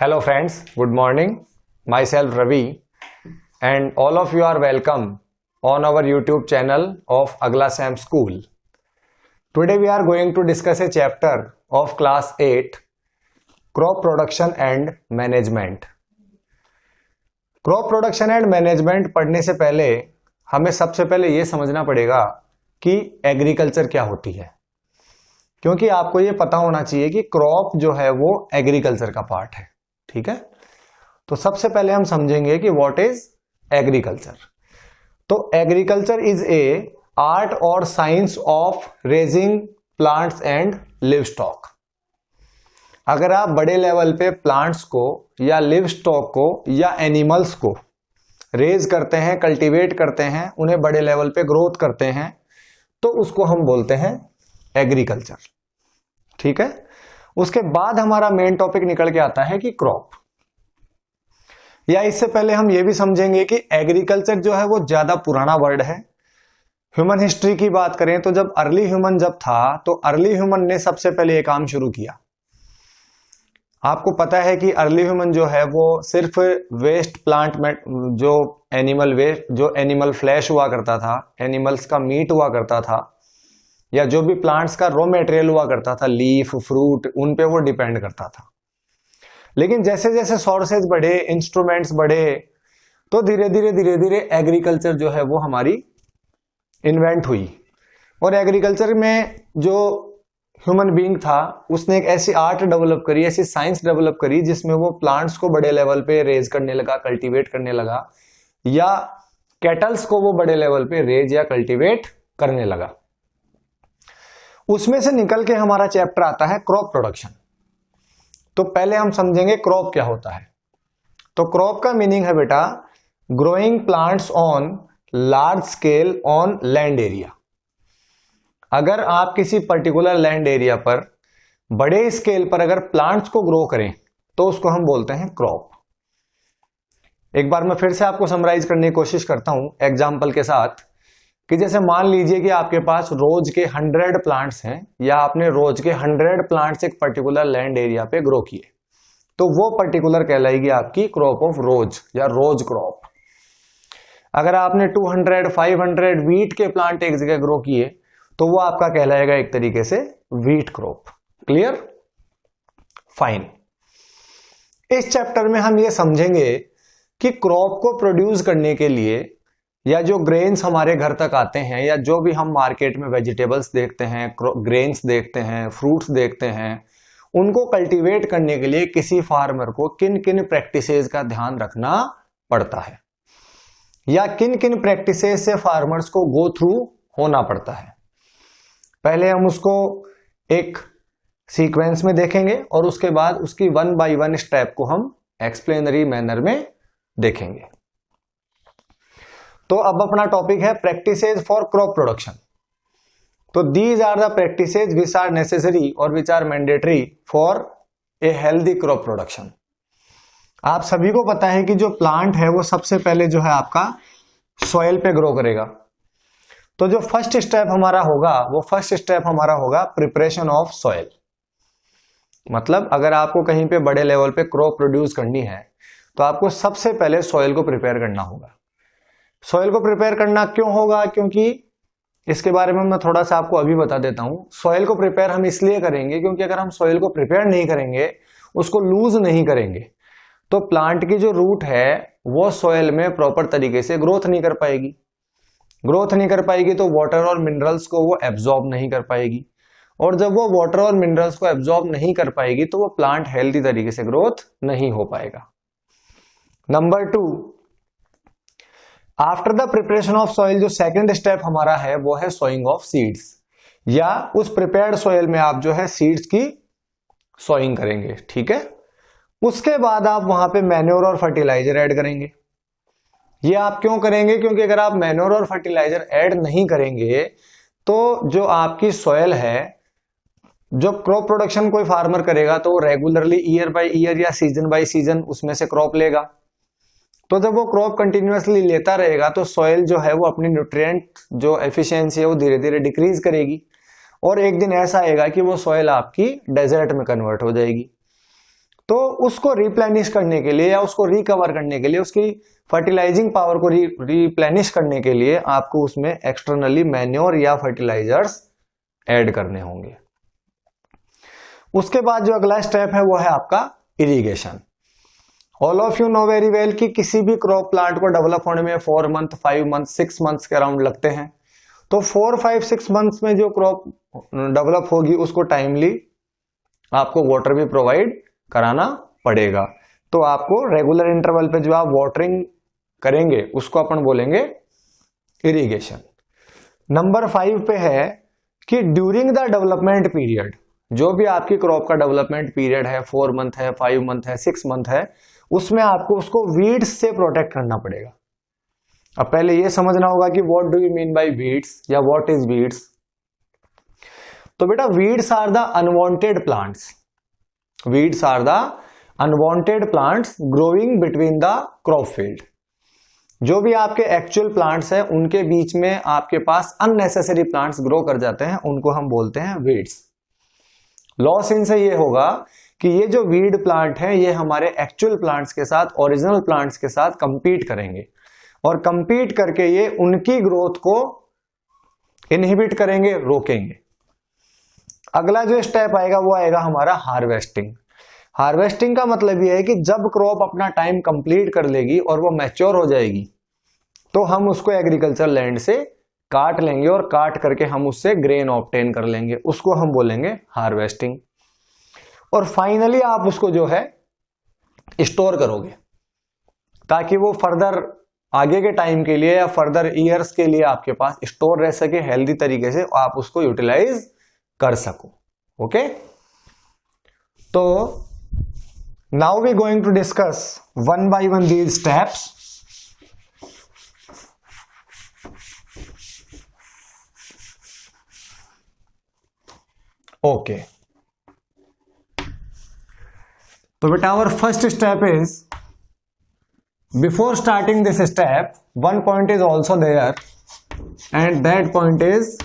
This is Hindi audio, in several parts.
Hello friends, good morning. Myself Ravi and all of you are welcome on our YouTube channel of Agla Sam School. Today we are going to discuss a chapter of class 8, Crop Production and Management. Crop Production and Management पढ़ने से पहले हमें सबसे पहले ये समझना पड़ेगा कि एग्रीकल्चर क्या होती है, क्योंकि आपको ये पता होना चाहिए कि क्रॉप जो है वो एग्रीकल्चर का पार्ट है। ठीक है, तो सबसे पहले हम समझेंगे कि व्हाट इज एग्रीकल्चर। तो एग्रीकल्चर इज ए आर्ट और science of raising plants and live stock. अगर आप बड़े लेवल पे प्लांट्स को या लिव स्टॉक को या एनिमल्स को रेज करते हैं, कल्टीवेट करते हैं, उन्हें बड़े लेवल पे ग्रोथ करते हैं, तो उसको हम बोलते हैं एग्रीकल्चर। ठीक है, उसके बाद हमारा मेन टॉपिक निकल के आता है कि क्रॉप। या इससे पहले हम ये भी समझेंगे कि एग्रीकल्चर जो है वो ज्यादा पुराना वर्ड है। ह्यूमन हिस्ट्री की बात करें तो जब अर्ली ह्यूमन जब था तो अर्ली ह्यूमन ने सबसे पहले ये काम शुरू किया। आपको पता है कि अर्ली ह्यूमन जो है वो सिर्फ वेस्ट प्लांट में जो एनिमल वेस्ट, जो एनिमल फ्लैश हुआ करता था, एनिमल्स का मीट हुआ करता था, या जो भी प्लांट्स का रॉ मटेरियल हुआ करता था, लीफ, फ्रूट, उन पे वो डिपेंड करता था। लेकिन जैसे जैसे सोर्सेज बढ़े, इंस्ट्रूमेंट्स बढ़े, तो धीरे धीरे एग्रीकल्चर जो है वो हमारी इन्वेंट हुई। और एग्रीकल्चर में जो ह्यूमन बीइंग था उसने एक ऐसी आर्ट डेवलप करी, ऐसी साइंस डेवलप करी जिसमें वो प्लांट्स को बड़े लेवल पे रेज करने लगा, कल्टीवेट करने लगा, या कैटल्स को वो बड़े लेवल पे रेज या कल्टीवेट करने लगा। उसमें से निकल के हमारा चैप्टर आता है क्रॉप प्रोडक्शन। तो पहले हम समझेंगे क्रॉप क्या होता है। तो क्रॉप का मीनिंग है बेटा growing plants on large scale on land area. अगर आप किसी पर्टिकुलर लैंड एरिया पर बड़े स्केल पर अगर प्लांट्स को ग्रो करें तो उसको हम बोलते हैं क्रॉप। एक बार मैं फिर से आपको समराइज करने की कोशिश करता हूं एग्जाम्पल के साथ, कि जैसे मान लीजिए कि आपके पास रोज के 100 प्लांट्स हैं, या आपने रोज के 100 प्लांट्स एक पर्टिकुलर लैंड एरिया पे ग्रो किए, तो वो पर्टिकुलर कहलाएगी आपकी क्रॉप ऑफ रोज या रोज क्रॉप। अगर आपने 200, 500 वीट के प्लांट एक जगह ग्रो किए तो वो आपका कहलाएगा एक तरीके से वीट क्रॉप। क्लियर? फाइन। इस चैप्टर में हम ये समझेंगे कि क्रॉप को प्रोड्यूस करने के लिए, या जो ग्रेन्स हमारे घर तक आते हैं, या जो भी हम मार्केट में वेजिटेबल्स देखते हैं, ग्रेन्स देखते हैं, फ्रूट्स देखते हैं, उनको कल्टीवेट करने के लिए किसी फार्मर को किन किन प्रैक्टिसेस का ध्यान रखना पड़ता है, या किन किन प्रैक्टिसेस से फार्मर्स को गो थ्रू होना पड़ता है। पहले हम उसको एक सीक्वेंस में देखेंगे और उसके बाद उसकी 1 बाय 1 स्टेप को हम एक्सप्लेनरी मैनर में देखेंगे। तो अब अपना टॉपिक है प्रैक्टिसेस फॉर क्रॉप प्रोडक्शन। तो these are the practices which are necessary और which are mandatory for a healthy crop production. आप सभी को पता है कि जो प्लांट है वो सबसे पहले जो है आपका सॉइल पे ग्रो करेगा। तो जो फर्स्ट स्टेप हमारा होगा वो फर्स्ट स्टेप हमारा होगा प्रिपरेशन ऑफ सॉइल। मतलब अगर आपको कहीं पे बड़े लेवल पे क्रॉप प्रोड्यूस करनी है तो आपको सबसे पहले सॉइल को प्रिपेयर करना होगा। सॉइल को प्रिपेयर करना क्यों होगा? क्योंकि इसके बारे में मैं थोड़ा सा आपको अभी बता देता हूं। सॉइल को प्रिपेयर हम इसलिए करेंगे क्योंकि अगर हम सॉइल को प्रिपेयर नहीं करेंगे, उसको लूज नहीं करेंगे, तो प्लांट की जो रूट है वो सॉइल में प्रॉपर तरीके से ग्रोथ नहीं कर पाएगी। ग्रोथ नहीं कर पाएगी तो वाटर और मिनरल्स को वो एब्जॉर्ब नहीं कर पाएगी, और जब वो वाटर और मिनरल्स को एब्जॉर्ब नहीं कर पाएगी तो वो प्लांट हेल्दी तरीके से ग्रोथ नहीं हो पाएगा। Number 2, after the preparation of soil जो सेकंड स्टेप हमारा है वो है सोइंग ऑफ सीड्स, या उस प्रिपेयर्ड सॉइल में आप जो है सीड्स की सोइंग करेंगे। ठीक है, उसके बाद आप वहां पे मैन्योर और फर्टिलाइजर ऐड करेंगे। ये आप क्यों करेंगे? क्योंकि अगर आप मैन्योर और फर्टिलाइजर ऐड नहीं करेंगे तो जो आपकी सॉइल है, जो क्रॉप प्रोडक्शन कोई फार्मर करेगा तो रेगुलरली ईयर बाय ईयर या सीजन बाय सीजन उसमें से क्रॉप लेगा। तो जब वो क्रॉप कंटिन्यूअसली लेता रहेगा तो सॉइल जो है वो अपनी न्यूट्रिएंट जो एफिशिएंसी है वो धीरे धीरे डिक्रीज करेगी, और एक दिन ऐसा आएगा कि वो सॉइल आपकी डेजर्ट में कन्वर्ट हो जाएगी। तो उसको रिप्लेनिश करने के लिए या उसको रिकवर करने के लिए, उसकी फर्टिलाइजिंग पावर को रिप्लेनिश करने के लिए आपको उसमें एक्सटर्नली मैन्योर या फर्टिलाइजर्स ऐड करने होंगे। उसके बाद जो अगला स्टेप है वो है आपका irrigation. All of you know very well कि किसी भी क्रॉप प्लांट को डेवलप होने में 4 मंथ, 5 मंथ, 6 मंथ्स के अराउंड लगते हैं। तो 4, 5, 6 मंथ्स में जो क्रॉप डेवलप होगी उसको टाइमली आपको वाटर भी प्रोवाइड कराना पड़ेगा। तो आपको रेगुलर इंटरवल पे जो आप वाटरिंग करेंगे उसको अपन बोलेंगे इरिगेशन। नंबर 5 पे है कि ड्यूरिंग द डेवलपमेंट पीरियड, जो भी आपकी क्रॉप का डेवलपमेंट पीरियड है, 4 मंथ है, 5 मंथ है, 6 मंथ है, उसमें आपको उसको वीड्स से प्रोटेक्ट करना पड़ेगा। अब पहले ये समझना होगा कि what do you mean by weeds या व्हाट इज वीड्स। तो बेटा weeds are the unwanted plants, weeds are the unwanted plants growing between the crop field. जो भी आपके एक्चुअल प्लांट्स हैं उनके बीच में आपके पास अननेसेसरी प्लांट्स ग्रो कर जाते हैं, उनको हम बोलते हैं वीड्स। लॉस इनसे ये होगा कि ये जो वीड प्लांट है ये हमारे एक्चुअल प्लांट्स के साथ, ओरिजिनल प्लांट्स के साथ कंपीट करेंगे और कंपीट करके ये उनकी ग्रोथ को इनहिबिट करेंगे, रोकेंगे। अगला जो स्टेप आएगा वो आएगा हमारा हार्वेस्टिंग। हार्वेस्टिंग का मतलब ये है कि जब क्रॉप अपना टाइम कंप्लीट कर लेगी और वो मैच्योर हो जाएगी तो हम उसको एग्रीकल्चर लैंड से काट लेंगे और काट करके हम उससे ग्रेन ऑब्टेन कर लेंगे, उसको हम बोलेंगे हार्वेस्टिंग। और फाइनली आप उसको जो है स्टोर करोगे ताकि वो फर्दर आगे के टाइम के लिए या फर्दर ईयर्स के लिए आपके पास स्टोर रह सके, हेल्दी तरीके से आप उसको यूटिलाइज कर सको। ओके, तो now we going to discuss one by one these steps. Okay, तो बेटा our first step is, before starting this step one point is also there and that point is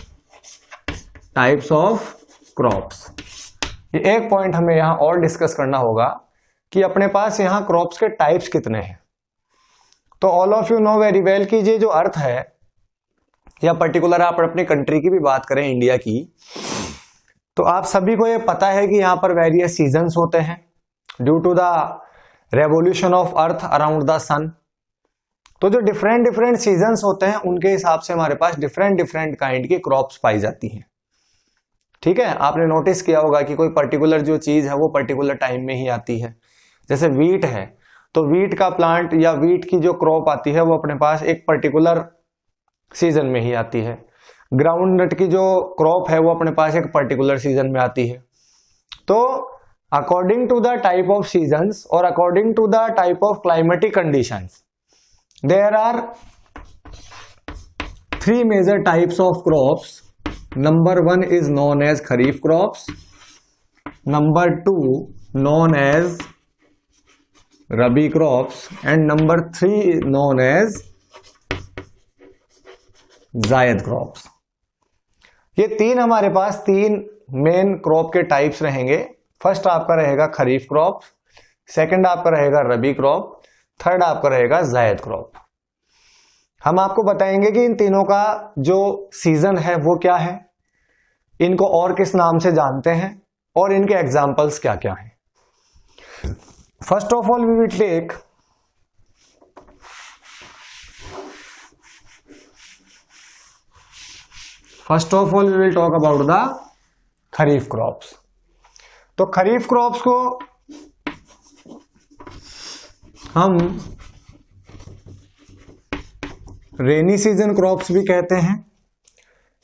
types of crops. ये एक पॉइंट हमें यहां और डिस्कस करना होगा कि अपने पास यहां क्रॉप्स के टाइप्स कितने हैं। तो all of you know very well कि ये जो अर्थ है, या पर्टिकुलर आप अपनी कंट्री की भी बात करें, इंडिया की, तो आप सभी को ये पता है कि यहां पर वेरियस सीजन्स होते हैं due to the revolution of earth around the sun. तो जो डिफरेंट डिफरेंट सीजन्स होते हैं उनके हिसाब से हमारे पास डिफरेंट डिफरेंट काइंड की क्रॉप्स पाई जाती हैं। ठीक है, आपने नोटिस किया होगा कि कोई पर्टिकुलर जो चीज है वो पर्टिकुलर टाइम में ही आती है। जैसे वीट है तो वीट का प्लांट या वीट की जो क्रॉप आती है वो अपने पास एक पर्टिकुलर सीजन में ही आती है। ग्राउंड नट की जो क्रॉप है वो अपने पास एक पर्टिकुलर सीजन में आती है। तो according to the type of seasons और according to the type of climatic conditions, there are 3 major types of crops. Number 1 is known as kharif crops, number 2 known as rabi crops and number 3 known as zaid crops. ये 3 हमारे पास 3 मेन क्रॉप के टाइप्स रहेंगे। फर्स्ट आपका रहेगा खरीफ क्रॉप, सेकंड आपका रहेगा रबी क्रॉप, थर्ड आपका रहेगा जायद क्रॉप। हम आपको बताएंगे कि इन तीनों का जो सीजन है वो क्या है, इनको और किस नाम से जानते हैं और इनके एग्जाम्पल्स क्या क्या हैं। First of all we will take talk about the kharif crops. तो खरीफ क्रॉप्स को हम रेनी सीजन क्रॉप्स भी कहते हैं।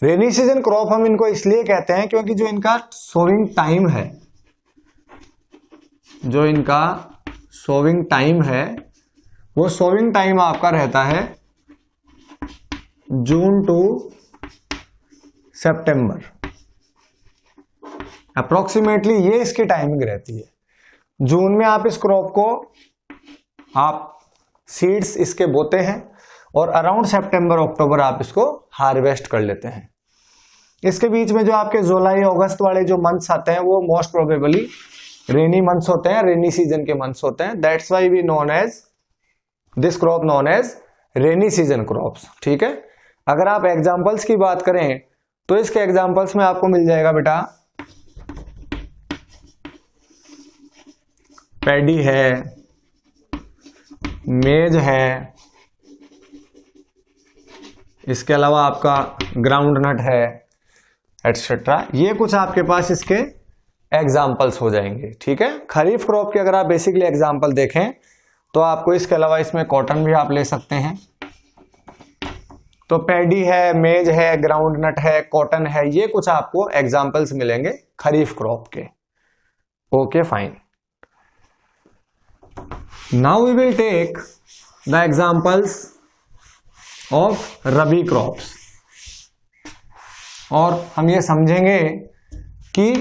रेनी सीजन क्रॉप हम इनको इसलिए कहते हैं क्योंकि जो इनका सोविंग टाइम है, वो सोविंग टाइम आपका रहता है जून टू सितंबर, अप्रोक्सीमेटली ये इसकी टाइमिंग रहती है। जून में आप इस क्रॉप को आप सीड्स इसके बोते हैं और अराउंड सितंबर अक्टूबर आप इसको हार्वेस्ट कर लेते हैं। इसके बीच में जो आपके जुलाई अगस्त वाले जो मंथ्स आते हैं वो मोस्ट प्रोबेबली रेनी मंथ्स होते हैं, रेनी सीजन के मंथ्स होते हैं, that's why we known as this crop known as rainy season crops. ठीक है, अगर आप एग्जांपल्स की बात करें तो इसके एग्जांपल्स में आपको मिल जाएगा बेटा पैडी है, मेज है, इसके अलावा आपका ग्राउंड नट है, एटसेट्रा। ये कुछ आपके पास इसके एग्जाम्पल्स हो जाएंगे। ठीक है, खरीफ क्रॉप के अगर आप बेसिकली एग्जाम्पल देखें तो आपको इसके अलावा इसमें कॉटन भी आप ले सकते हैं। तो पैडी है, मेज है, ग्राउंड नट है, कॉटन है, ये कुछ आपको एग्जाम्पल्स मिलेंगे खरीफ क्रॉप के। Okay fine, now we will take the examples of rabi crops, और हम ये समझेंगे कि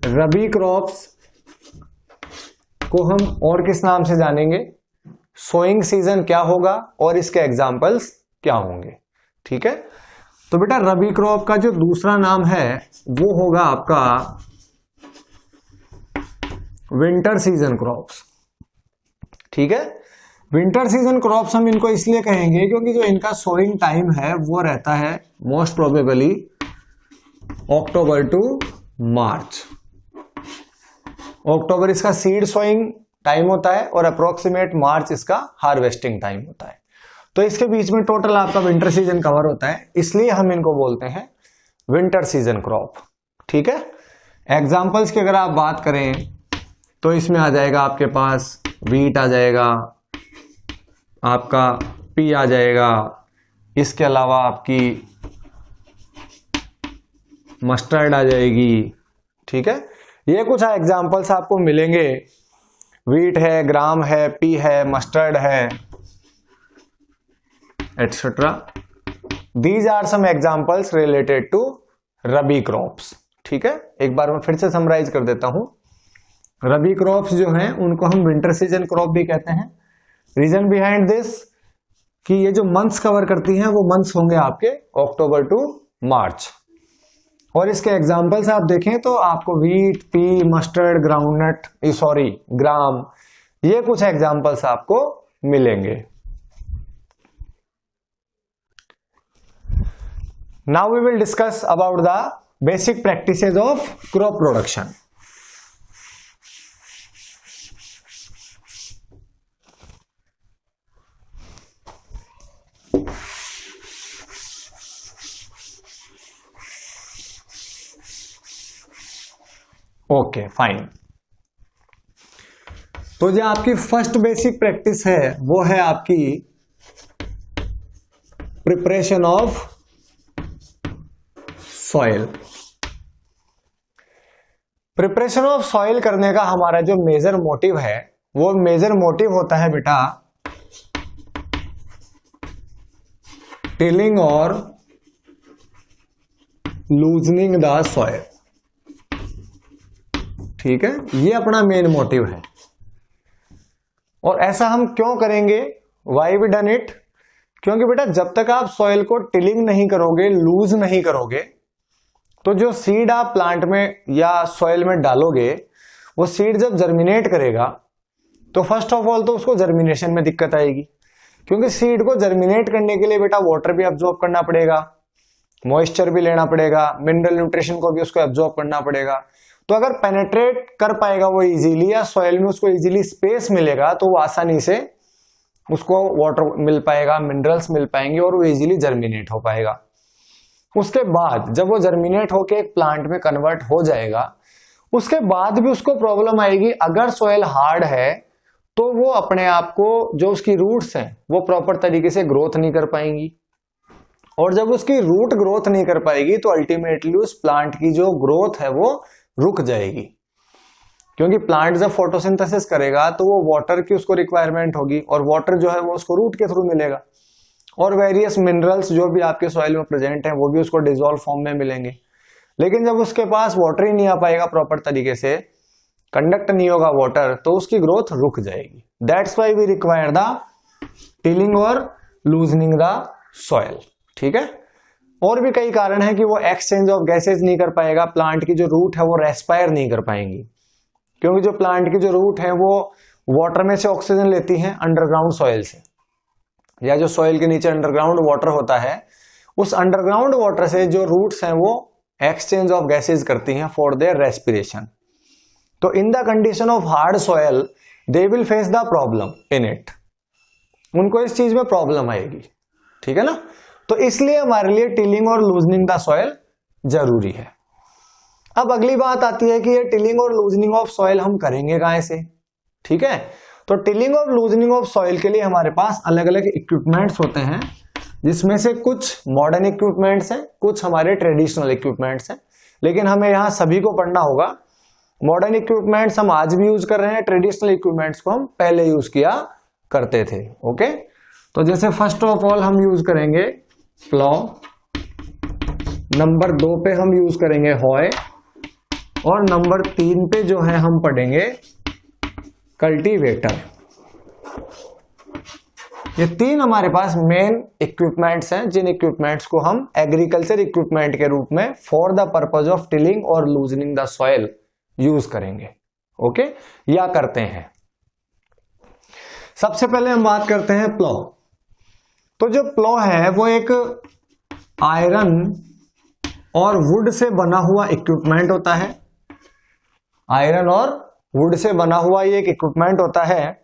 रबी क्रॉप्स को हम और किस नाम से जानेंगे, सोइंग सीजन क्या होगा और इसके एग्जाम्पल्स क्या होंगे। ठीक है, तो बेटा रबी क्रॉप का जो दूसरा नाम है वो होगा आपका विंटर सीजन क्रॉप्स। ठीक है, विंटर सीजन क्रॉप्स हम इनको इसलिए कहेंगे क्योंकि जो इनका सोइंग टाइम है वो रहता है मोस्ट प्रोबेबली अक्टूबर टू मार्च। अक्टूबर इसका सीड सोइंग टाइम होता है और अप्रोक्सीमेट मार्च इसका हार्वेस्टिंग टाइम होता है। तो इसके बीच में टोटल आपका विंटर सीजन कवर होता है, इसलिए हम इनको बोलते हैं विंटर सीजन क्रॉप। ठीक है, एग्जाम्पल्स की अगर आप बात करें तो इसमें आ जाएगा आपके पास वीट आ जाएगा, आपका पी आ जाएगा, इसके अलावा आपकी मस्टर्ड आ जाएगी। ठीक है, ये कुछ एग्जाम्पल्स आपको मिलेंगे, वीट है, ग्राम है, पी है, मस्टर्ड है, etcetera. These are some examples related to rabi crops. ठीक है, एक बार मैं फिर से समराइज कर देता हूं, रबी क्रॉप्स जो हैं उनको हम विंटर सीजन क्रॉप भी कहते हैं। रीजन बिहाइंड दिस कि ये जो मंथ्स कवर करती हैं वो मंथ्स होंगे आपके अक्टूबर टू मार्च, और इसके एग्जाम्पल्स आप देखें तो आपको wheat, pea, mustard, groundnut, gram, ये कुछ एग्जाम्पल्स आपको मिलेंगे। Now we will discuss about the basic practices of crop production. Okay fine, तो जो आपकी फर्स्ट बेसिक प्रैक्टिस है वो है आपकी preparation of soil. Preparation of soil करने का हमारा जो मेजर मोटिव है वो मेजर मोटिव होता है बेटा टिलिंग और लूजनिंग द सॉइल। ठीक है, ये अपना मेन मोटिव है, और ऐसा हम क्यों करेंगे, वाई वी डन इट, क्योंकि बेटा जब तक आप सॉइल को टिलिंग नहीं करोगे, लूज नहीं करोगे, तो जो सीड आप प्लांट में या सॉइल में डालोगे वो सीड जब जर्मिनेट करेगा तो फर्स्ट ऑफ ऑल तो उसको जर्मिनेशन में दिक्कत आएगी, क्योंकि सीड को जर्मिनेट करने के लिए बेटा वाटर भी अब्जॉर्ब करना पड़ेगा, मॉइस्चर भी लेना पड़ेगा, मिनरल न्यूट्रिशन को भी उसको अब्जॉर्ब करना पड़ेगा। तो अगर पेनेट्रेट कर पाएगा वो इजीली, या सॉइल में उसको इजीली स्पेस मिलेगा तो वो आसानी से उसको वाटर मिल पाएगा, मिनरल्स मिल पाएंगे और वो इजीली जर्मिनेट हो पाएगा। उसके बाद जब वो जर्मिनेट होके एक प्लांट में कन्वर्ट हो जाएगा, उसके बाद भी उसको प्रॉब्लम आएगी, अगर सॉइल हार्ड है तो वो अपने आप को, जो उसकी रूट्स हैं वो प्रॉपर तरीके से ग्रोथ नहीं कर पाएंगी, और जब उसकी रूट ग्रोथ नहीं कर पाएगी तो अल्टीमेटली उस प्लांट की जो ग्रोथ है वो रुक जाएगी, क्योंकि प्लांट जब फोटोसिंथेसिस करेगा तो वो वाटर की उसको रिक्वायरमेंट होगी, और वाटर जो है वो उसको रूट के थ्रू मिलेगा, और वेरियस मिनरल्स जो भी आपके सॉइल में प्रेजेंट हैं वो भी उसको डिसॉल्व फॉर्म में मिलेंगे। लेकिन जब उसके पास वाटर ही नहीं आ पाएगा प्रॉपर तरीके से, कंडक्ट नहीं होगा वाटर, तो उसकी ग्रोथ रुक जाएगी। That's why we require the tilling और लूजनिंग द सॉइल। ठीक है, और भी कई कारण है कि वो एक्सचेंज ऑफ गैसेज नहीं कर पाएगा, प्लांट की जो रूट है वो रेस्पायर नहीं कर पाएंगी, क्योंकि जो प्लांट की जो रूट है वो वाटर में से ऑक्सीजन लेती है अंडरग्राउंड सॉइल से, या जो सॉइल के नीचे अंडरग्राउंड वाटर होता है, उस अंडरग्राउंड वाटर से जो रूट्स हैं वो एक्सचेंज ऑफ गैसेज करती हैं फॉर देयर रेस्पिरेशन। तो in the condition of hard soil they will face the problem in it, उनको इस चीज में प्रॉब्लम आएगी, ठीक है ना। तो इसलिए हमारे लिए टिलिंग और लूजनिंग द सॉइल जरूरी है। अब अगली बात आती है कि ये टिलिंग और लूजनिंग ऑफ सॉइल हम करेंगे कहां से, ठीक है। तो टिलिंग और लूजनिंग ऑफ सॉइल के लिए हमारे पास अलग अलग इक्विपमेंट्स होते हैं, जिसमें से कुछ मॉडर्न इक्विपमेंट्स हैं, कुछ हमारे ट्रेडिशनल इक्विपमेंट्स हैं, लेकिन हमें यहाँ सभी को पढ़ना होगा। मॉडर्न इक्विपमेंट्स हम आज भी यूज कर रहे हैं, ट्रेडिशनल इक्विपमेंट्स को हम पहले यूज किया करते थे। ओके, तो जैसे फर्स्ट ऑफ ऑल हम यूज करेंगे प्लॉ, नंबर 2 पे हम यूज करेंगे हॉय, और नंबर 3 पे जो है हम पढ़ेंगे कल्टीवेटर। ये 3 हमारे पास मेन इक्विपमेंट्स हैं, जिन इक्विपमेंट्स को हम एग्रीकल्चर इक्विपमेंट के रूप में for the purpose of tilling और लूजनिंग द सॉइल यूज करेंगे। ओके, या करते हैं। सबसे पहले हम बात करते हैं प्लॉ। तो जो प्लॉ है वो एक आयरन और वुड से बना हुआ इक्विपमेंट होता है। आयरन और वुड से बना हुआ ये एक इक्विपमेंट होता है,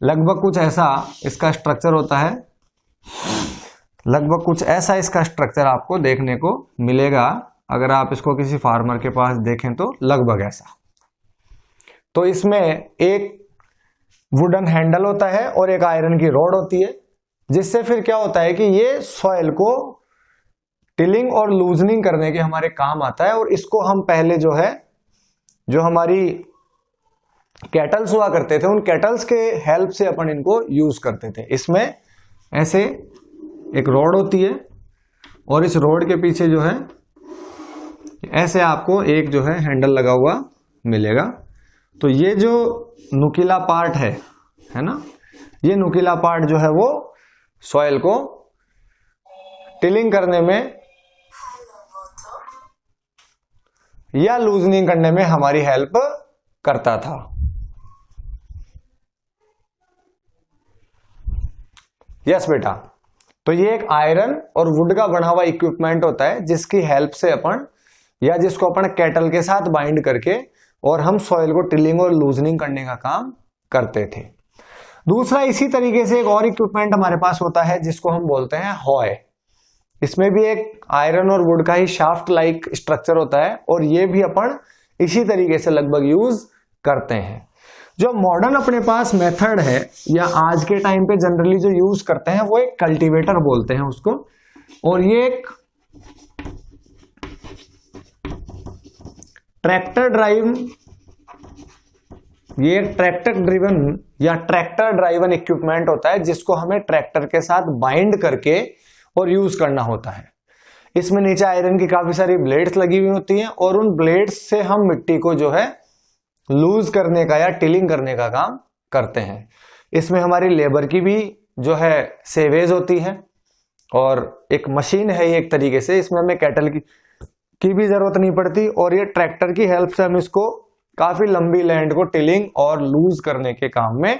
लगभग कुछ ऐसा इसका स्ट्रक्चर होता है, लगभग कुछ ऐसा इसका स्ट्रक्चर आपको देखने को मिलेगा अगर आप इसको किसी फार्मर के पास देखें तो, लगभग ऐसा। तो इसमें एक वुडन हैंडल होता है और एक आयरन की रॉड होती है, जिससे फिर क्या होता है कि ये सॉइल को टिलिंग और लूजनिंग करने के हमारे काम आता है। और इसको हम पहले जो है, जो हमारी कैटल्स हुआ करते थे, उन कैटल्स के हेल्प से अपन इनको यूज करते थे। इसमें ऐसे एक रॉड होती है और इस रॉड के पीछे जो है ऐसे आपको एक जो है हैंडल लगा हुआ मिलेगा। तो ये जो नुकीला पार्ट है ना, ये नुकीला पार्ट जो है वो सॉइल को टिलिंग करने में या लूजनिंग करने में हमारी हेल्प करता था। यस बेटा, तो ये एक आयरन और वुड का बना हुआ इक्विपमेंट होता है, जिसकी हेल्प से अपन, या जिसको अपन कैटल के साथ बाइंड करके और हम सॉइल को टिलिंग और लूजनिंग करने का काम करते थे। दूसरा, इसी तरीके से एक और इक्विपमेंट हमारे पास होता है जिसको हम बोलते हैं हॉय। इसमें भी एक आयरन और वुड का ही शाफ्ट लाइक स्ट्रक्चर होता है, और ये भी अपन इसी तरीके से लगभग यूज करते हैं। जो मॉडर्न अपने पास मेथड है, या आज के टाइम पे जनरली जो यूज करते हैं, वो एक कल्टीवेटर बोलते हैं उसको। और ये एक ट्रैक्टर ड्रिवन या ट्रैक्टर ड्राइवन इक्विपमेंट होता है, जिसको हमें ट्रैक्टर के साथ बाइंड करके और यूज करना होता है। इसमें नीचे आयरन की काफी सारी ब्लेड्स लगी हुई होती हैं, और उन ब्लेड्स से हम मिट्टी को जो है लूज करने का या टिलिंग करने का काम करते हैं। इसमें हमारी लेबर की भी जो है सेवेज होती है, और एक मशीन है ये एक तरीके से, इसमें हमें कैटल की भी जरूरत नहीं पड़ती, और ये ट्रैक्टर की हेल्प से हम इसको काफी लंबी लैंड को टिलिंग और लूज करने के काम में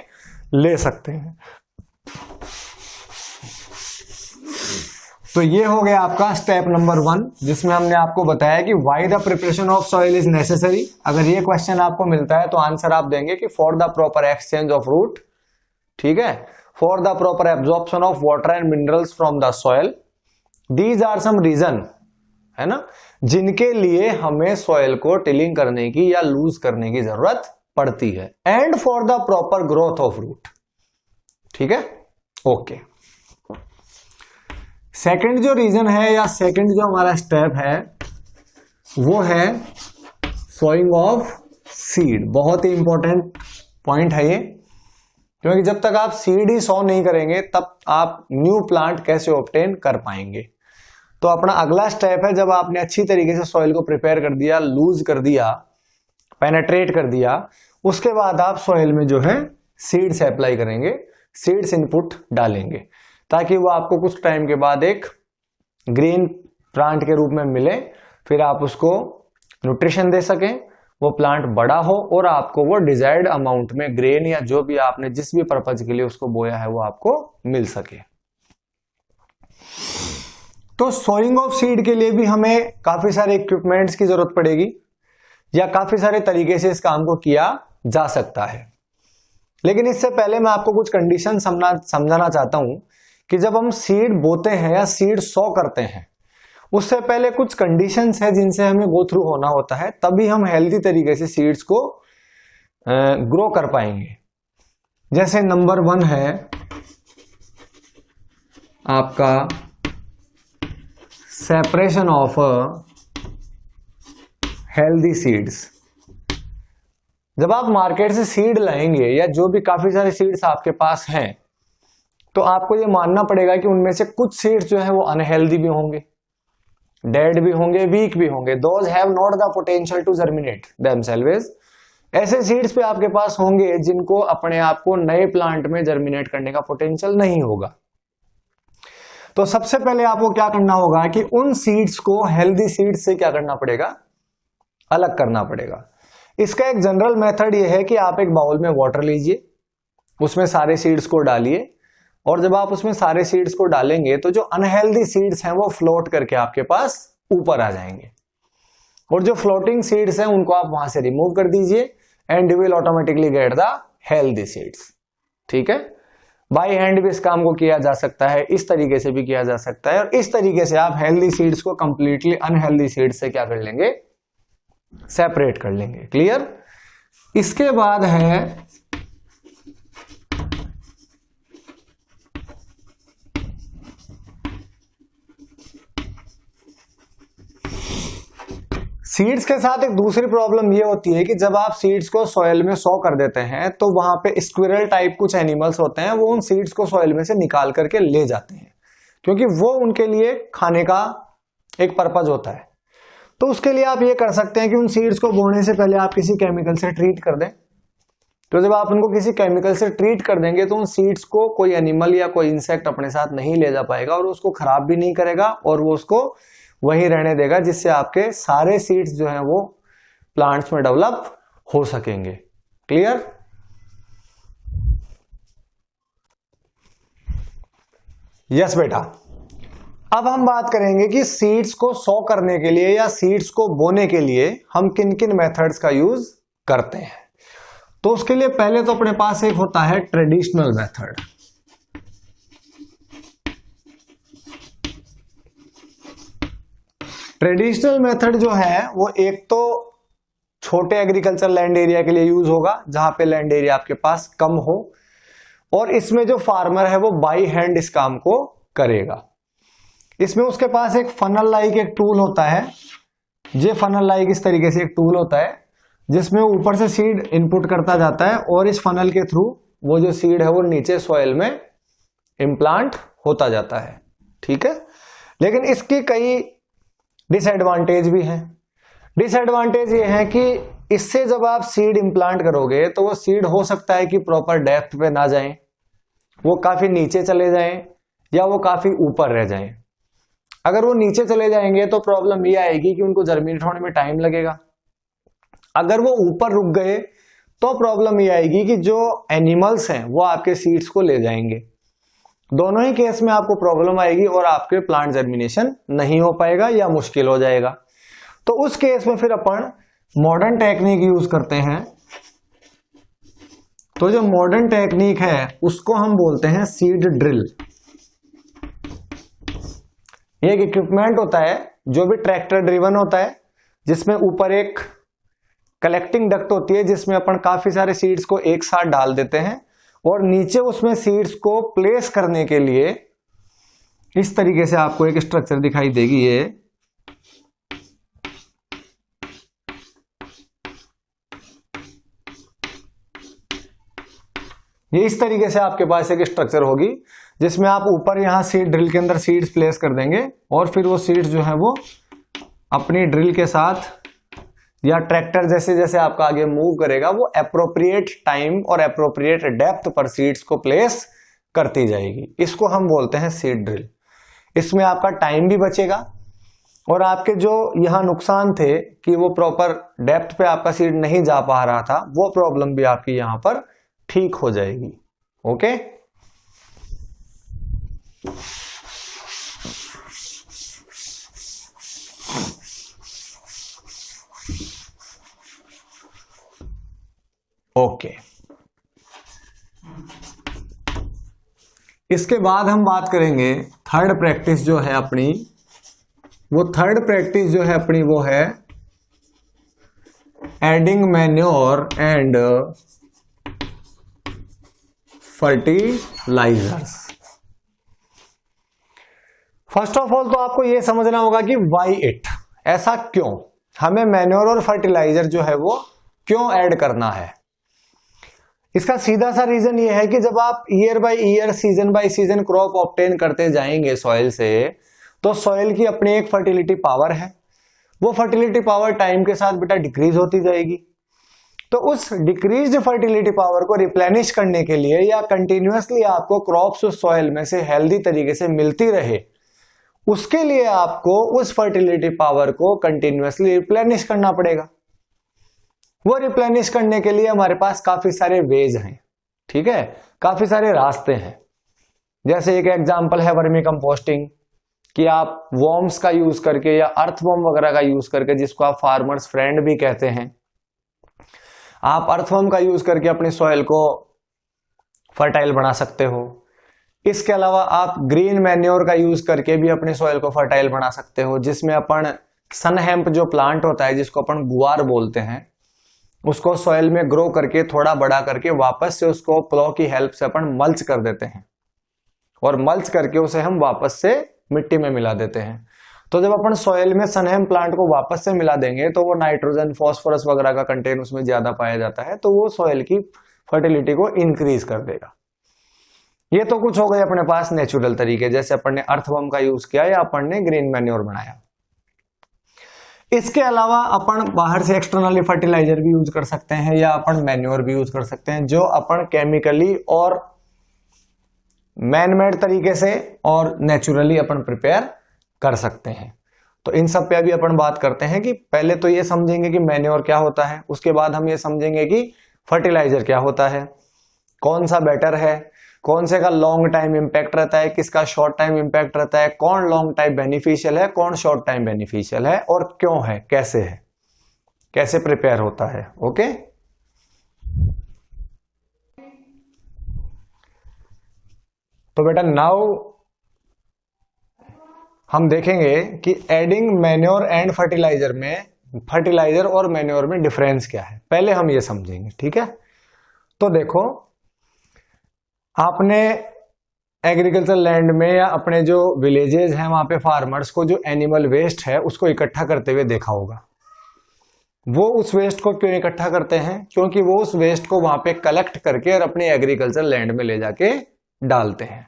ले सकते हैं। तो ये हो गया आपका स्टेप नंबर 1, जिसमें हमने आपको बताया कि why the preparation of soil is necessary. अगर ये क्वेश्चन आपको मिलता है तो आंसर आप देंगे कि for the proper exchange of root, ठीक है, for the proper absorption of water and minerals from the soil, these are some reason, है ना, जिनके लिए हमें सॉइल को टिलिंग करने की या लूज करने की जरूरत पड़ती है, and for the proper growth of root. ठीक है, ओके। सेकंड जो रीजन है, या सेकंड जो हमारा स्टेप है, वो है सोइंग ऑफ सीड। बहुत ही इंपॉर्टेंट पॉइंट है ये, क्योंकि जब तक आप सीड ही सो नहीं करेंगे तब आप न्यू प्लांट कैसे ऑब्टेन कर पाएंगे। तो अपना अगला स्टेप है, जब आपने अच्छी तरीके से सॉइल को प्रिपेयर कर दिया, लूज कर दिया, पेनेट्रेट कर दिया, उसके बाद आप सॉइल में जो है सीड्स अप्लाई करेंगे, सीड्स इनपुट डालेंगे, ताकि वो आपको कुछ टाइम के बाद एक ग्रीन प्लांट के रूप में मिले, फिर आप उसको न्यूट्रिशन दे सकें, वो प्लांट बड़ा हो और आपको वो डिजायर्ड अमाउंट में ग्रेन या जो भी आपने जिस भी पर्पज के लिए उसको बोया है वो आपको मिल सके। तो सोइंग ऑफ सीड के लिए भी हमें काफी सारे इक्विपमेंट्स की जरूरत पड़ेगी या काफी सारे तरीके से इस काम को किया जा सकता है। लेकिन इससे पहले मैं आपको कुछ कंडीशन समझाना चाहता हूं कि जब हम सीड बोते हैं या सीड सो करते हैं उससे पहले कुछ कंडीशंस है जिनसे हमें गो थ्रू होना होता है, तभी हम हेल्दी तरीके से सीड्स को ग्रो कर पाएंगे। जैसे नंबर 1 है आपका सेपरेशन ऑफ हेल्दी सीड्स। जब आप मार्केट से सीड लाएंगे या जो भी काफी सारे सीड्स आपके पास हैं तो आपको ये मानना पड़ेगा कि उनमें से कुछ सीड्स जो है वो अनहेल्दी भी होंगे, डेड भी होंगे, वीक भी होंगे। Those have not the potential to germinate themselves. ऐसे सीड्स पे आपके पास होंगे जिनको अपने आप को नए प्लांट में जर्मिनेट करने का पोटेंशियल नहीं होगा। तो सबसे पहले आपको क्या करना होगा कि उन सीड्स को हेल्दी सीड्स से क्या करना पड़ेगा, अलग करना पड़ेगा। इसका एक जनरल मेथड ये है कि आप एक बाउल में वाटर लीजिए, उसमें सारे सीड्स को डालिए और जब आप उसमें सारे सीड्स को डालेंगे तो जो अनहेल्दी सीड्स हैं वो फ्लोट करके आपके पास ऊपर आ जाएंगे और जो फ्लोटिंग सीड्स हैं उनको आप वहां से रिमूव कर दीजिए and you will automatically get the healthy seeds. ठीक है, बाय हैंड भी इस काम को किया जा सकता है, इस तरीके से भी किया जा सकता है और इस तरीके से आप हेल्दी सीड्स को कंप्लीटली अनहेल्दी सीड्स से क्या कर लेंगे, सेपरेट कर लेंगे। क्लियर। इसके बाद है सीड्स के साथ एक दूसरी प्रॉब्लम ये होती है कि जब आप सीड्स को सॉइल में सो कर देते हैं तो वहां पे स्क्विरल टाइप कुछ एनिमल्स होते हैं, वो उन सीड्स को सॉइल में से निकाल करके ले जाते हैं क्योंकि वो उनके लिए खाने का एक पर्पज होता है। तो उसके लिए आप ये कर सकते हैं कि उन सीड्स को बोने से पहले आप किसी केमिकल से ट्रीट कर दें। तो जब आप उनको किसी केमिकल से ट्रीट कर देंगे तो उन सीड्स को कोई एनिमल या कोई इंसेक्ट अपने साथ नहीं ले जा पाएगा और उसको खराब भी नहीं करेगा और वो उसको वहीं रहने देगा, जिससे आपके सारे सीड्स जो हैं वो प्लांट्स में डेवलप हो सकेंगे। क्लियर। यस बेटा। अब हम बात करेंगे कि सीड्स को सो करने के लिए या सीड्स को बोने के लिए हम किन किन मेथड्स का यूज करते हैं। तो उसके लिए पहले तो अपने पास एक होता है ट्रेडिशनल मेथड। ट्रेडिशनल मेथड जो है वो एक तो छोटे एग्रीकल्चर लैंड एरिया के लिए यूज होगा जहां पे लैंड एरिया आपके पास कम हो और इसमें जो फार्मर है वो बाई हैंड इस काम को करेगा। इसमें उसके पास एक फनल लाइक एक टूल होता है। ये फनल लाइक इस तरीके से एक टूल होता है जिसमें ऊपर से सीड इनपुट करता जाता है और इस फनल के थ्रू वो जो सीड है वो नीचे सॉइल में इम्प्लांट होता जाता है। ठीक है, लेकिन इसकी कई डिसएडवांटेज भी हैं। डिसएडवांटेज ये है कि इससे जब आप सीड इम्प्लांट करोगे तो वो सीड हो सकता है कि प्रॉपर डेप्थ पे ना जाएं, वो काफी नीचे चले जाएं या वो काफी ऊपर रह जाएं। अगर वो नीचे चले जाएंगे तो प्रॉब्लम ये आएगी कि उनको जर्मिनेट होने में टाइम लगेगा। अगर वो ऊपर रुक गए तो प्रॉब्लम ये आएगी कि जो एनिमल्स हैं वो आपके सीड्स को ले जाएंगे। दोनों ही केस में आपको प्रॉब्लम आएगी और आपके प्लांट जर्मिनेशन नहीं हो पाएगा या मुश्किल हो जाएगा। तो उस केस में फिर अपन मॉडर्न टेक्निक यूज करते हैं। तो जो मॉडर्न टेक्निक है उसको हम बोलते हैं सीड ड्रिल। ये एक इक्विपमेंट होता है जो भी ट्रैक्टर ड्रिवन होता है, जिसमें ऊपर एक कलेक्टिंग डक्ट होती है जिसमें अपन काफी सारे सीड्स को एक साथ डाल देते हैं और नीचे उसमें सीड्स को प्लेस करने के लिए इस तरीके से आपको एक स्ट्रक्चर दिखाई देगी। ये इस तरीके से आपके पास एक स्ट्रक्चर होगी जिसमें आप ऊपर यहां सीड ड्रिल के अंदर सीड्स प्लेस कर देंगे और फिर वो सीड्स जो है वो अपनी ड्रिल के साथ या ट्रैक्टर जैसे जैसे आपका आगे मूव करेगा वो एप्रोप्रिएट टाइम और एप्रोप्रिएट डेप्थ पर सीड्स को प्लेस करती जाएगी। इसको हम बोलते हैं सीड ड्रिल। इसमें आपका टाइम भी बचेगा और आपके जो यहाँ नुकसान थे कि वो प्रॉपर डेप्थ पे आपका सीड नहीं जा पा रहा था, वो प्रॉब्लम भी आपकी यहां पर ठीक हो जाएगी। Okay, okay. इसके बाद हम बात करेंगे थर्ड प्रैक्टिस जो है अपनी, वो थर्ड प्रैक्टिस जो है अपनी वो है adding manure and fertilisers. First of all तो आपको यह समझना होगा कि वाई इट, ऐसा क्यों, हमें मैन्योर और फर्टिलाइजर जो है वो क्यों ऐड करना है। इसका सीधा सा रीजन ये है कि जब आप year by year, season by season crop obtain करते जाएंगे सॉइल से, तो सॉइल की अपनी एक फर्टिलिटी पावर है, वो फर्टिलिटी पावर टाइम के साथ बेटा डिक्रीज होती जाएगी। तो उस डिक्रीज्ड फर्टिलिटी पावर को रिप्लेनिश करने के लिए या कंटिन्यूअसली आपको क्रॉप्स उस सॉइल में से हेल्दी तरीके से मिलती रहे, उसके लिए आपको उस फर्टिलिटी पावर को कंटिन्यूअसली रिप्लेनिश करना पड़ेगा। वो रिप्लेनिश करने के लिए हमारे पास काफी सारे वेज हैं, ठीक है, काफी सारे रास्ते हैं। जैसे एक एग्जांपल है वर्मी कंपोस्टिंग, कि आप वॉर्म्स का यूज करके या अर्थवॉर्म वगैरह का यूज करके, जिसको आप फार्मर्स फ्रेंड भी कहते हैं, आप अर्थवॉर्म का यूज करके अपनी सॉइल को फर्टाइल बना सकते हो। इसके अलावा आप ग्रीन मैन्योर का यूज करके भी अपनी सॉइल को फर्टाइल बना सकते हो, जिसमें अपन सन हेम्प जो प्लांट होता है, जिसको अपन गुआर बोलते हैं, उसको सॉइल में ग्रो करके थोड़ा बड़ा करके वापस से उसको प्लो की हेल्प से अपन मल्च कर देते हैं, और मल्च करके उसे हम वापस से मिट्टी में मिला देते हैं। तो जब अपन सॉइल में सनहेम प्लांट को वापस से मिला देंगे तो वो नाइट्रोजन, फास्फोरस वगैरह का कंटेंट उसमें ज्यादा पाया जाता है, तो वो सॉइल की फर्टिलिटी को इंक्रीज कर देगा। ये तो कुछ हो गए अपने पास नेचुरल तरीके, जैसे अपन ने अर्थवर्म का यूज किया या अपन ने ग्रीन मैन्योर बनाया। इसके अलावा अपन बाहर से एक्सटर्नली फर्टिलाइजर भी यूज कर सकते हैं, या अपन मैन्योर भी यूज कर सकते हैं, जो अपन केमिकली और मैनमेड तरीके से और नेचुरली अपन प्रिपेयर कर सकते हैं। तो इन सब पे अभी अपन बात करते हैं कि पहले तो ये समझेंगे कि मैन्योर क्या होता है, उसके बाद हम ये समझेंगे कि फर्टिलाइजर क्या होता है, कौन सा बेटर है, कौन से का लॉन्ग टाइम इंपैक्ट रहता है, किसका शॉर्ट टाइम इंपैक्ट रहता है, कौन लॉन्ग टाइम बेनिफिशियल है, कौन शॉर्ट टाइम बेनिफिशियल है, और क्यों है, कैसे प्रिपेयर होता है। ओके, तो बेटा नाउ हम देखेंगे कि एडिंग मैन्योर एंड फर्टिलाइजर में, फर्टिलाइजर और मैन्योर में डिफरेंस क्या है, पहले हम ये समझेंगे। ठीक है, तो देखो, आपने एग्रीकल्चर लैंड में या अपने जो विलेजेस हैं वहां पे फार्मर्स को जो एनिमल वेस्ट है उसको इकट्ठा करते हुए देखा होगा। वो उस वेस्ट को क्यों इकट्ठा करते हैं, क्योंकि वो उस वेस्ट को वहां पे कलेक्ट करके और अपने एग्रीकल्चर लैंड में ले जाके डालते हैं।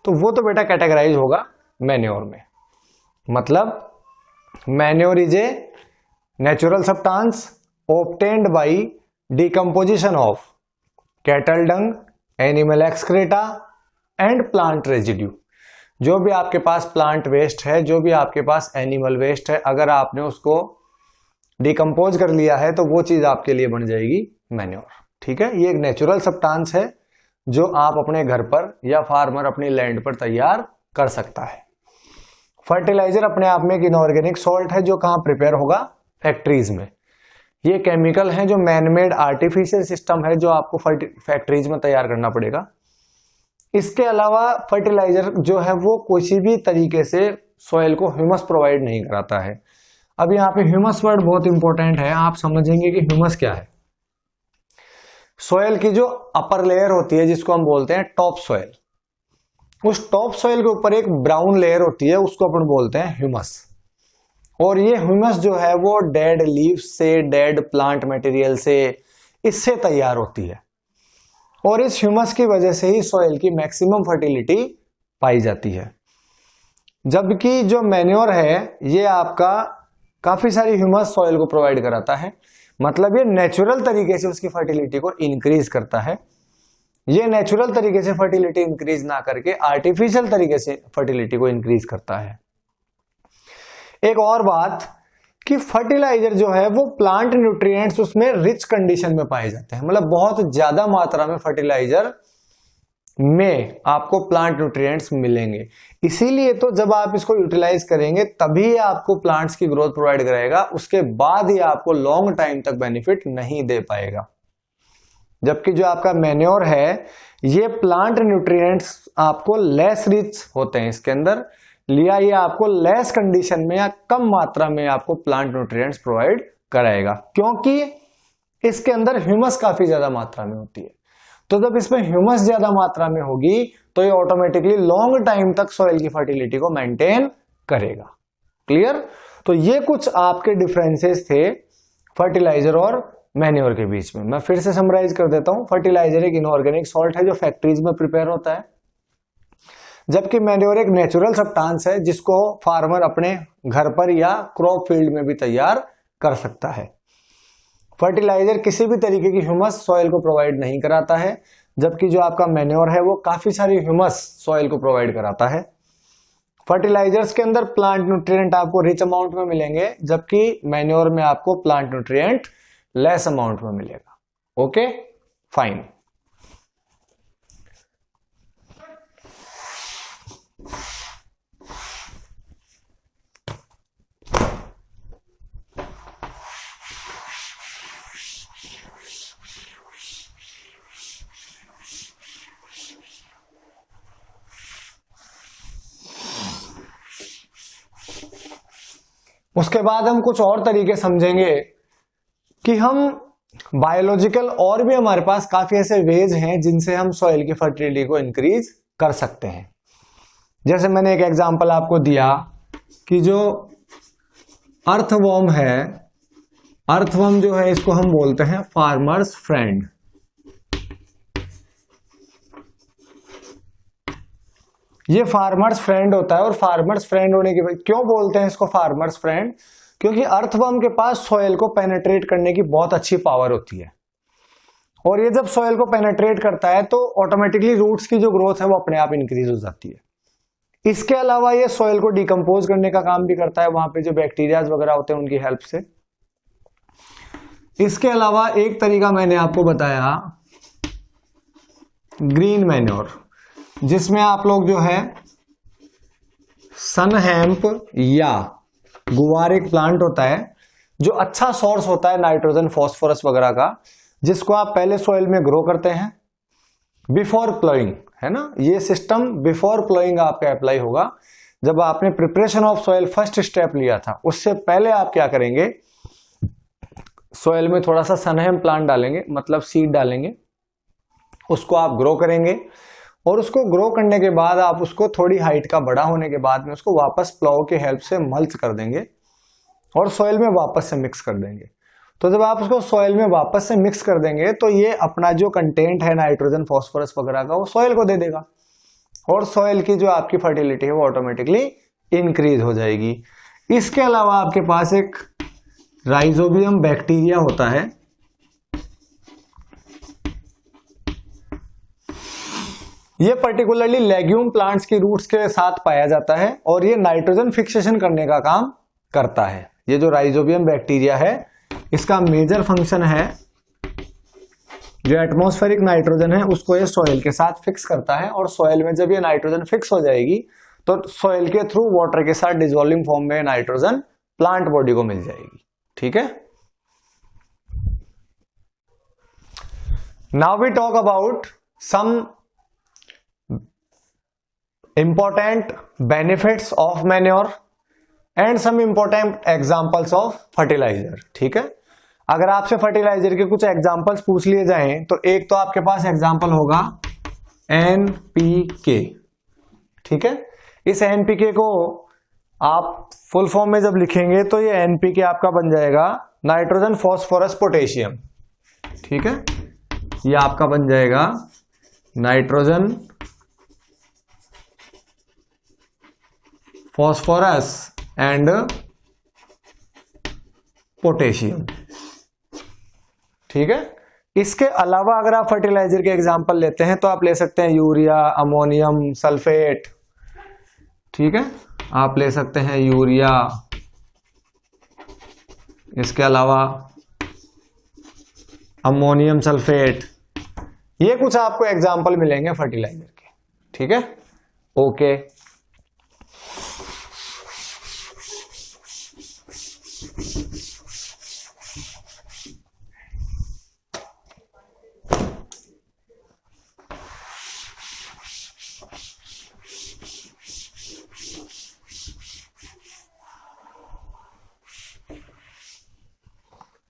तो वो तो बेटा कैटेगराइज होगा मैन्योर में। मतलब manure is a natural substance obtained by decomposition of cattle Dang, animal excreta and plant residue. जो भी आपके पास प्लांट वेस्ट है, जो भी आपके पास एनिमल वेस्ट है, अगर आपने उसको डिकम्पोज कर लिया है तो वो चीज आपके लिए बन जाएगी मैन्योर। ठीक है, ये एक नेचुरल सब्सटेंस है जो आप अपने घर पर या फार्मर अपनी लैंड पर तैयार कर सकता है। फर्टिलाइजर अपने आप में एक इनऑर्गेनिक सॉल्ट है जो कहां प्रिपेयर होगा, फैक्ट्रीज में। ये केमिकल है जो मैनमेड आर्टिफिशियल सिस्टम है जो आपको फैक्ट्रीज में तैयार करना पड़ेगा। इसके अलावा फर्टिलाइजर जो है वो किसी भी तरीके से सॉइल को ह्यूमस प्रोवाइड नहीं कराता है। अब यहाँ पे ह्यूमस वर्ड बहुत इंपॉर्टेंट है, आप समझेंगे कि ह्यूमस क्या है। सॉइल की जो अपर लेयर होती है जिसको हम बोलते हैं टॉप सॉइल, उस टॉप सॉइल के ऊपर एक ब्राउन लेयर होती है, उसको अपन बोलते हैं ह्यूमस। और ये ह्यूमस जो है वो डेड लीव्स से, डेड प्लांट मटेरियल से, इससे तैयार होती है। और इस ह्यूमस की वजह से ही सॉइल की मैक्सिमम फर्टिलिटी पाई जाती है। जबकि जो मैन्योर है ये आपका काफी सारी ह्यूमस सॉइल को प्रोवाइड कराता है, मतलब ये नेचुरल तरीके से उसकी फर्टिलिटी को इंक्रीज करता है। ये नेचुरल तरीके से फर्टिलिटी इंक्रीज ना करके आर्टिफिशियल तरीके से फर्टिलिटी को इंक्रीज करता है। एक और बात कि फर्टिलाइजर जो है वो प्लांट न्यूट्रिएंट्स उसमें रिच कंडीशन में पाए जाते हैं, मतलब बहुत ज्यादा मात्रा में फर्टिलाइजर में आपको प्लांट न्यूट्रिएंट्स मिलेंगे। इसीलिए तो जब आप इसको यूटिलाइज करेंगे तभी आपको प्लांट्स की ग्रोथ प्रोवाइड कराएगा, उसके बाद ही आपको लॉन्ग टाइम तक बेनिफिट नहीं दे पाएगा। जबकि जो आपका मैन्योर है ये प्लांट न्यूट्रिएंट्स आपको लेस रिच होते हैं, इसके अंदर लिया ये आपको लेस कंडीशन में या कम मात्रा में आपको प्लांट न्यूट्रिएंट्स प्रोवाइड कराएगा, क्योंकि इसके अंदर ह्यूमस काफी ज्यादा मात्रा में होती है। तो जब इसमें ह्यूमस ज्यादा मात्रा में होगी तो ये ऑटोमेटिकली लॉन्ग टाइम तक सॉइल की फर्टिलिटी को मेंटेन करेगा। क्लियर? तो ये कुछ आपके डिफरेंसेस थे फर्टिलाइजर और मैन्योर के बीच में। मैं फिर से समराइज कर देता हूं। फर्टिलाइजर एक इनऑर्गेनिक सॉल्ट है जो फैक्ट्रीज में प्रिपेयर होता है, जबकि मैन्योर एक नेचुरल सब्सटेंस है जिसको फार्मर अपने घर पर या क्रॉप फील्ड में भी तैयार कर सकता है। फर्टिलाइजर किसी भी तरीके की ह्यूमस सॉइल को प्रोवाइड नहीं कराता है, जबकि जो आपका मैन्योर है वो काफी सारी ह्यूमस सॉइल को प्रोवाइड कराता है। फर्टिलाइजर्स के अंदर प्लांट न्यूट्रिएंट आपको रिच अमाउंट में मिलेंगे, जबकि मैन्योर में आपको प्लांट न्यूट्रिएंट लेस अमाउंट में मिलेगा। Okay, fine. उसके बाद हम कुछ और तरीके समझेंगे कि हम बायोलॉजिकल और भी हमारे पास काफी ऐसे वेज हैं जिनसे हम सॉइल की फर्टिलिटी को इंक्रीज कर सकते हैं। जैसे मैंने एक एग्जांपल आपको दिया कि जो अर्थवर्म है, अर्थवर्म जो है इसको हम बोलते हैं फार्मर्स फ्रेंड। ये फार्मर्स फ्रेंड होता है, और फार्मर्स फ्रेंड होने के बाद क्यों बोलते हैं इसको फार्मर्स फ्रेंड? क्योंकि अर्थवर्म के पास सॉइल को पेनेट्रेट करने की बहुत अच्छी पावर होती है, और ये जब सॉइल को पेनेट्रेट करता है तो ऑटोमेटिकली रूट्स की जो ग्रोथ है वो अपने आप इंक्रीज हो जाती है। इसके अलावा ये सॉइल को डिकम्पोज करने का काम भी करता है, वहां पे जो बैक्टीरियाज वगैरह होते हैं उनकी हेल्प से। इसके अलावा एक तरीका मैंने आपको बताया ग्रीन मैन्योर, जिसमें आप लोग जो है सन हेम्प या गुवार एक प्लांट होता है जो अच्छा सोर्स होता है नाइट्रोजन फॉस्फोरस वगैरह का, जिसको आप पहले सॉइल में ग्रो करते हैं बिफोर प्लोइंग, है ना। ये सिस्टम बिफोर प्लोइंग आपका अप्लाई होगा। जब आपने preparation of soil first step लिया था, उससे पहले आप क्या करेंगे, सॉइल में थोड़ा सा सनहेम प्लांट डालेंगे, मतलब सीड डालेंगे, उसको आप ग्रो करेंगे, और उसको ग्रो करने के बाद आप उसको थोड़ी हाइट का बड़ा होने के बाद में उसको वापस प्लाव के हेल्प से मल्च कर देंगे और सॉइल में वापस से मिक्स कर देंगे। तो जब आप उसको सॉइल में वापस से मिक्स कर देंगे तो ये अपना जो कंटेंट है नाइट्रोजन फॉस्फोरस वगैरह का वो सॉइल को दे देगा, और सॉइल की जो आपकी फर्टिलिटी है वो ऑटोमेटिकली इंक्रीज हो जाएगी। इसके अलावा आपके पास एक राइजोबियम बैक्टीरिया होता है, ये पर्टिकुलरली लेग्यूम प्लांट्स की रूट्स के साथ पाया जाता है, और ये नाइट्रोजन फिक्सेशन करने का काम करता है। ये जो राइजोबियम बैक्टीरिया है इसका मेजर फंक्शन है जो एटमॉस्फेरिक नाइट्रोजन है उसको ये सॉइल के साथ फिक्स करता है, और सॉइल में जब ये नाइट्रोजन फिक्स हो जाएगी तो सॉइल के थ्रू वाटर के साथ डिसॉल्विंग फॉर्म में नाइट्रोजन प्लांट बॉडी को मिल जाएगी। ठीक है, now we talk about some important benefits of manure and some important examples of fertilizer। ठीक है, अगर आपसे फर्टिलाइजर के कुछ एग्जांपल्स पूछ लिए जाएं तो एक तो आपके पास एग्जांपल होगा NPK। ठीक है, इस NPK को आप फुल फॉर्म में जब लिखेंगे तो ये NPK आपका बन जाएगा नाइट्रोजन फॉस्फोरस पोटेशियम। ठीक है, ये आपका बन जाएगा नाइट्रोजन फॉस्फोरस एंड पोटेशियम। ठीक है, इसके अलावा अगर आप फर्टिलाइजर के एग्जांपल लेते हैं तो आप ले सकते हैं यूरिया, अमोनियम सल्फेट। ठीक है, आप ले सकते हैं यूरिया, इसके अलावा अमोनियम सल्फेट, ये कुछ आपको एग्जाम्पल मिलेंगे फर्टिलाइजर के, ठीक है। Okay,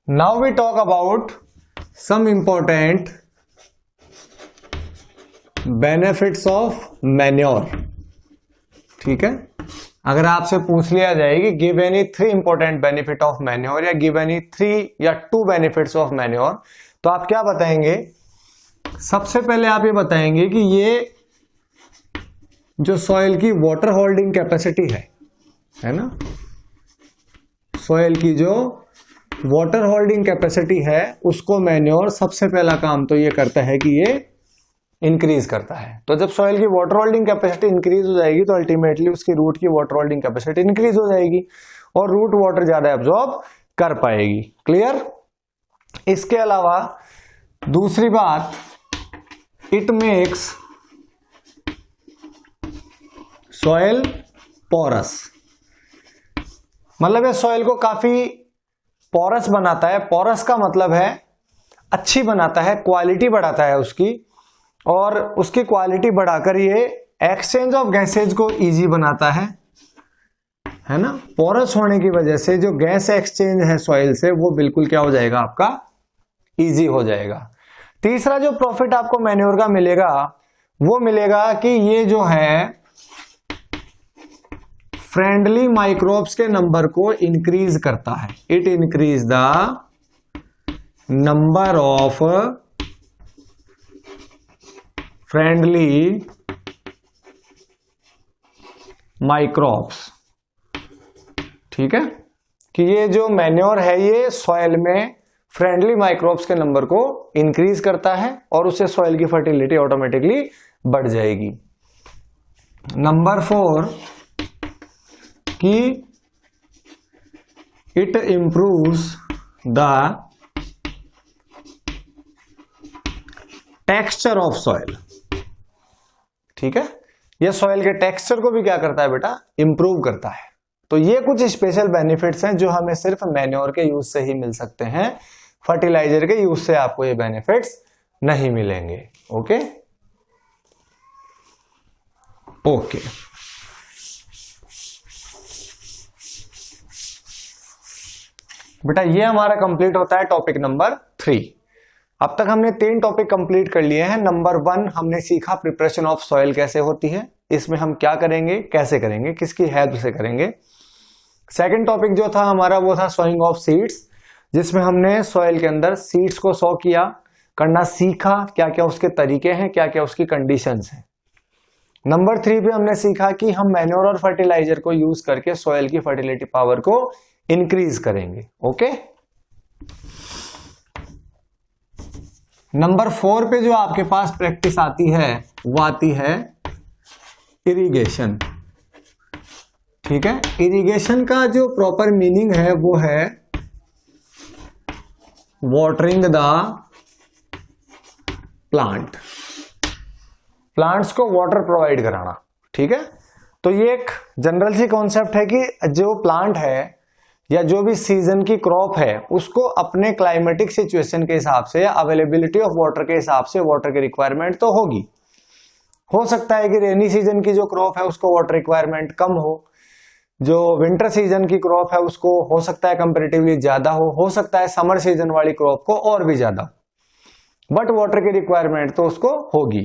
now we talk about some important benefits of manure, ठीक है। अगर आपसे पूछ लिया जाए कि give any 3 important benefit of manure या गिव एनी 3 या 2 बेनिफिट्स ऑफ मैन्योर, तो आप क्या बताएंगे? सबसे पहले आप ये बताएंगे कि ये जो सॉइल की वाटर होल्डिंग कैपेसिटी है ना, सॉइल की जो वाटर होल्डिंग कैपेसिटी है उसको मैन्योर सबसे पहला काम तो ये करता है कि ये इंक्रीज करता है। तो जब सॉइल की वाटर होल्डिंग कैपेसिटी इंक्रीज हो जाएगी तो अल्टीमेटली उसकी रूट की वाटर होल्डिंग कैपेसिटी इंक्रीज हो जाएगी और रूट वाटर ज्यादा एब्जॉर्ब कर पाएगी। क्लियर? इसके अलावा दूसरी बात, इट मेक्स सॉइल पोरस, मतलब ये सॉइल को काफी पोरस बनाता है। पोरस का मतलब है अच्छी बनाता है, क्वालिटी बढ़ाता है उसकी, और उसकी क्वालिटी बढ़ाकर ये एक्सचेंज ऑफ गैसेज को इजी बनाता है ना। पोरस होने की वजह से जो गैस एक्सचेंज है सॉइल से वो बिल्कुल क्या हो जाएगा, आपका इजी हो जाएगा। तीसरा जो प्रॉफिट आपको मैन्योर का मिलेगा वो मिलेगा कि ये जो है फ्रेंडली माइक्रोब्स के नंबर को इंक्रीज करता है। It increase the number of friendly microbes, ठीक है, कि ये जो मैन्योर है ये सॉइल में फ्रेंडली माइक्रोब्स के नंबर को इंक्रीज करता है और उससे सॉइल की फर्टिलिटी ऑटोमेटिकली बढ़ जाएगी। नंबर 4 कि it improves the texture of soil, ठीक है। यह सॉइल के टेक्सचर को भी क्या करता है बेटा, इंप्रूव करता है। तो ये कुछ स्पेशल बेनिफिट्स हैं जो हमें सिर्फ मैन्योर के यूज से ही मिल सकते हैं, फर्टिलाइजर के यूज से आपको ये बेनिफिट्स नहीं मिलेंगे। ओके ओके बेटा, ये हमारा कंप्लीट होता है टॉपिक नंबर 3। अब तक हमने 3 टॉपिक कंप्लीट कर लिए हैं। नंबर 1 हमने सीखा प्रिपरेशन ऑफ सॉइल कैसे होती है, इसमें हम क्या करेंगे, कैसे करेंगे, किसकी हेल्प से करेंगे। सेकंड टॉपिक जो था हमारा वो था सोइंग ऑफ सीड्स, जिसमें हमने सॉइल के अंदर सीड्स को सो किया, करना सीखा, क्या क्या उसके तरीके हैं, क्या क्या उसकी कंडीशंस हैं। नंबर 3 पे हमने सीखा कि हम मैन्योर और फर्टिलाइजर को यूज करके सॉइल की फर्टिलिटी पावर को इंक्रीज करेंगे। ओके, नंबर 4 पे जो आपके पास प्रैक्टिस आती है वो आती है इरिगेशन, ठीक है। इरिगेशन का जो प्रॉपर मीनिंग है वो है वाटरिंग द प्लांट, प्लांट्स को वाटर प्रोवाइड कराना, ठीक है। तो ये एक जनरल सी कॉन्सेप्ट है कि जो प्लांट है या जो भी सीजन की क्रॉप है उसको अपने क्लाइमेटिक सिचुएशन के हिसाब से या अवेलेबिलिटी ऑफ वाटर के हिसाब से वाटर की रिक्वायरमेंट तो होगी। हो सकता है कि रेनी सीजन की जो क्रॉप है उसको वाटर रिक्वायरमेंट कम हो, जो विंटर सीजन की क्रॉप है उसको हो सकता है कंपैरेटिवली ज्यादा हो सकता है समर सीजन वाली क्रॉप को और भी ज्यादा, बट वाटर की रिक्वायरमेंट तो उसको होगी,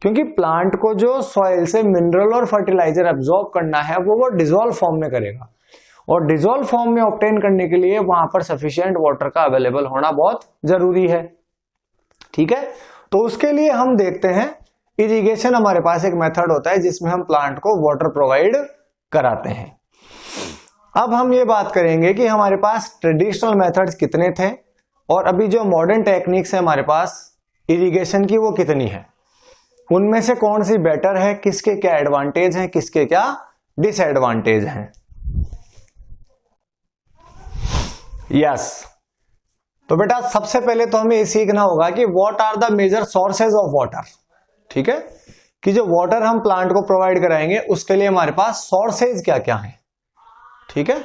क्योंकि प्लांट को जो सॉइल से मिनरल और फर्टिलाइजर एब्जॉर्ब करना है वो डिजोल्व फॉर्म में करेगा, और डिजोल्व फॉर्म में ऑब्टेन करने के लिए वहां पर सफिशिएंट वाटर का अवेलेबल होना बहुत जरूरी है, ठीक है। तो उसके लिए हम देखते हैं इरिगेशन, हमारे पास एक मेथड होता है जिसमें हम प्लांट को वाटर प्रोवाइड कराते हैं। अब हम ये बात करेंगे कि हमारे पास ट्रेडिशनल मेथड्स कितने थे और अभी जो मॉडर्न टेक्निक्स है हमारे पास इरिगेशन की वो कितनी है, उनमें से कौन सी बेटर है, किसके क्या एडवांटेज हैं, किसके क्या डिसएडवांटेज हैं। यस। तो बेटा सबसे पहले तो हमें ये सीखना होगा कि what are the major sources of water. ठीक है, कि जो वाटर हम प्लांट को प्रोवाइड कराएंगे उसके लिए हमारे पास सोर्सेज क्या क्या है। ठीक है,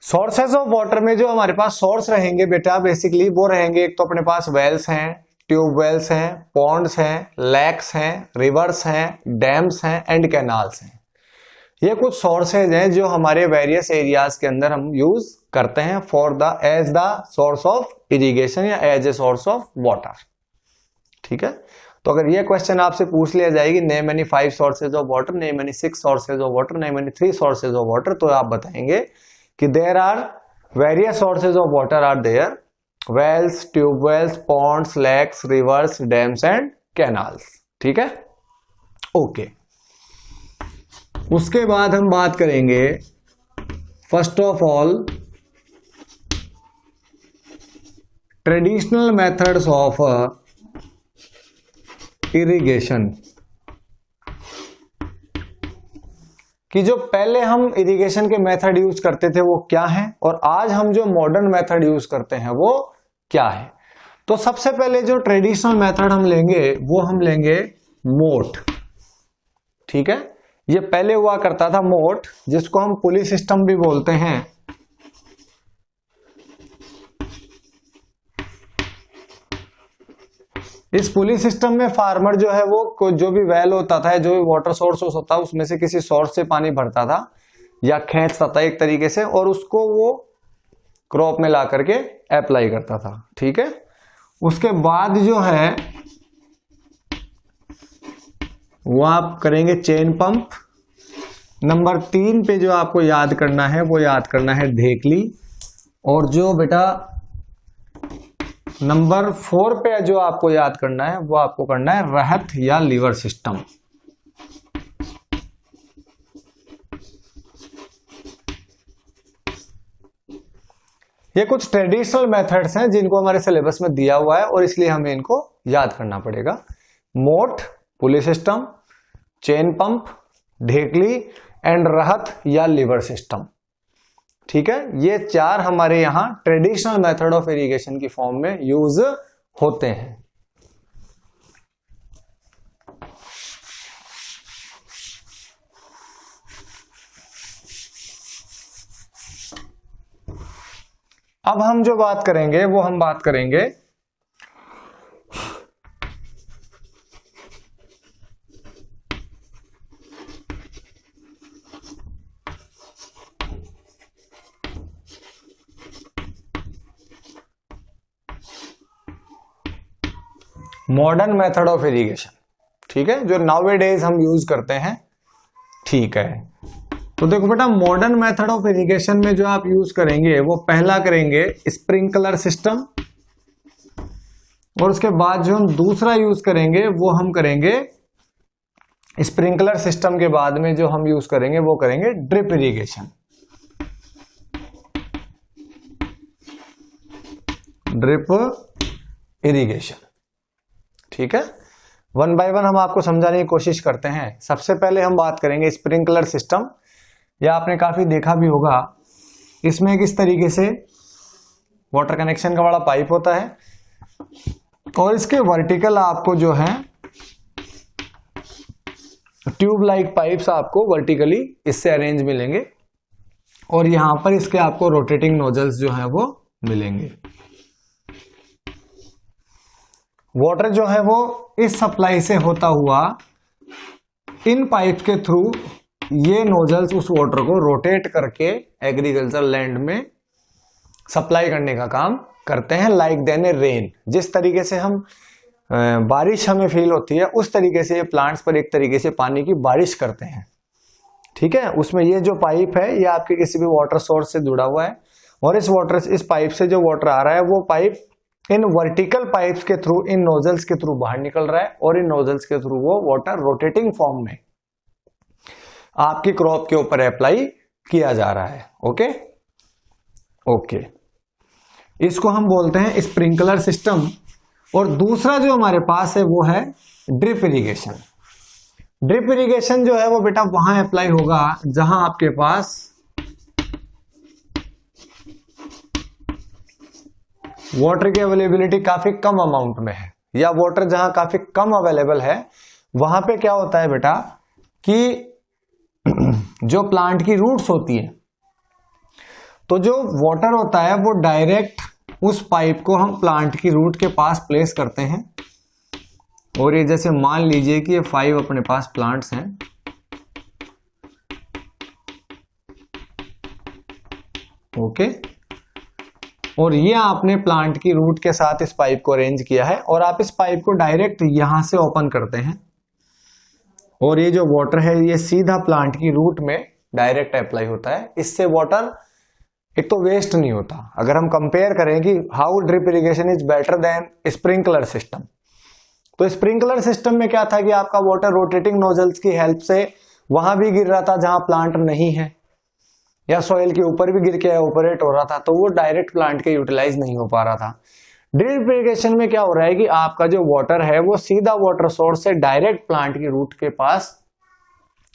सोर्सेज ऑफ वाटर में जो हमारे पास सोर्स रहेंगे बेटा बेसिकली वो रहेंगे, एक तो अपने पास वेल्स हैं, ट्यूब वेल्स हैं, पॉन्ड्स हैं, लेक्स हैं, रिवर्स हैं, डैम्स हैं एंड कैनाल्स हैं। ये कुछ सोर्सेज हैं जो हमारे वेरियस एरियाज के अंदर हम यूज करते हैं for the as the source of irrigation या as a source of water. ठीक है, तो अगर ये क्वेश्चन आपसे पूछ लिया जाएगी name any 5 sources of water, name any 6 sources of water, name any 3 sources of water, तो आप बताएंगे कि there are various sources of water are there, wells, tube wells, ponds, lakes, rivers, dams and canals. ठीक है, ओके। उसके बाद हम बात करेंगे first of all traditional methods of irrigation, कि जो पहले हम इरिगेशन के मेथड यूज करते थे वो क्या है और आज हम जो मॉडर्न मेथड यूज करते हैं वो क्या है। तो सबसे पहले जो ट्रेडिशनल मेथड हम लेंगे वो हम लेंगे मोट। ठीक है, ये पहले हुआ करता था मोट, जिसको हम पुली सिस्टम भी बोलते हैं। इस पुली सिस्टम में फार्मर जो है वो जो भी वेल होता था, जो भी वाटर सोर्स होता था, उसमें से किसी सोर्स से पानी भरता था या खींचता था एक तरीके से, और उसको वो क्रॉप में ला करके अप्लाई करता था। ठीक है, उसके बाद जो है वो आप करेंगे चेन पंप। नंबर 3 पे जो आपको याद करना है वो याद करना है ढेकली, और जो बेटा नंबर 4 पे जो आपको याद करना है वो आपको करना है रहत या लीवर सिस्टम। ये कुछ ट्रेडिशनल मेथड्स हैं जिनको हमारे सिलेबस में दिया हुआ है और इसलिए हमें इनको याद करना पड़ेगा। Moat, pulley system, chain pump, dhekli and rahat या लीवर सिस्टम। ठीक है, ये 4 हमारे यहां ट्रेडिशनल मेथड ऑफ इरिगेशन की फॉर्म में यूज होते हैं। अब हम जो बात करेंगे वो हम बात करेंगे मॉडर्न मेथड ऑफ इरिगेशन। ठीक है, जो नाउअडेज हम यूज करते हैं। ठीक है, तो देखो बेटा मॉडर्न मेथड ऑफ इरिगेशन में जो आप यूज करेंगे वो पहला करेंगे स्प्रिंकलर सिस्टम, और उसके बाद जो हम दूसरा यूज करेंगे वो हम करेंगे स्प्रिंकलर सिस्टम के बाद में जो हम यूज करेंगे वो करेंगे ड्रिप इरिगेशन। Drip irrigation. ठीक है, 1 बाय 1 हम आपको समझाने की कोशिश करते हैं। सबसे पहले हम बात करेंगे स्प्रिंकलर सिस्टम। या आपने काफी देखा भी होगा, इसमें किस तरीके से वाटर कनेक्शन का बड़ा पाइप होता है और इसके वर्टिकल आपको जो है ट्यूब लाइक पाइप्स आपको वर्टिकली इससे अरेंज मिलेंगे, और यहां पर इसके आपको रोटेटिंग नोजल्स जो है वो मिलेंगे। वाटर जो है वो इस सप्लाई से होता हुआ इन पाइप के थ्रू ये नोजल्स उस वाटर को रोटेट करके एग्रीकल्चर लैंड में सप्लाई करने का काम करते हैं, लाइक देन ए रेन। जिस तरीके से हम बारिश हमें फील होती है उस तरीके से ये प्लांट्स पर एक तरीके से पानी की बारिश करते हैं। ठीक है, उसमें ये जो पाइप है ये आपके किसी भी वाटर सोर्स से जुड़ा हुआ है, और इस पाइप से जो वाटर आ रहा है वो पाइप इन वर्टिकल पाइप्स के थ्रू, इन नोजल्स के थ्रू बाहर निकल रहा है, और इन नोजल्स के थ्रू वो वाटर रोटेटिंग फॉर्म में आपकी क्रॉप के ऊपर अप्लाई किया जा रहा है। ओके ओके, इसको हम बोलते हैं स्प्रिंकलर सिस्टम। और दूसरा जो हमारे पास है वो है ड्रिप इरिगेशन। ड्रिप इरिगेशन जो है वो बेटा वहां अप्लाई होगा जहां आपके पास वाटर की अवेलेबिलिटी काफी कम अमाउंट में है, या वाटर जहां काफी कम अवेलेबल है, वहां पे क्या होता है बेटा कि जो प्लांट की रूट्स होती है, तो जो वाटर होता है वो डायरेक्ट उस पाइप को हम प्लांट की रूट के पास प्लेस करते हैं। और ये जैसे मान लीजिए कि ये 5 अपने पास प्लांट्स हैं, ओके, और ये आपने प्लांट की रूट के साथ इस पाइप को अरेंज किया है, और आप इस पाइप को डायरेक्ट यहां से ओपन करते हैं, और ये जो वाटर है ये सीधा प्लांट की रूट में डायरेक्ट अप्लाई होता है। इससे वाटर एक तो वेस्ट नहीं होता। अगर हम कंपेयर करें कि how drip irrigation is better than sprinkler system, तो स्प्रिंकलर सिस्टम में क्या था कि आपका वाटर रोटेटिंग नोजल्स की हेल्प से वहां भी गिर रहा था जहां प्लांट नहीं है, या सॉइल के ऊपर भी गिर के ऑपरेट हो रहा था, तो वो डायरेक्ट प्लांट के यूटिलाइज नहीं हो पा रहा था। ड्रिप इरिगेशन में क्या हो रहा है कि आपका जो वाटर है वो सीधा वाटर सोर्स से डायरेक्ट प्लांट की रूट के पास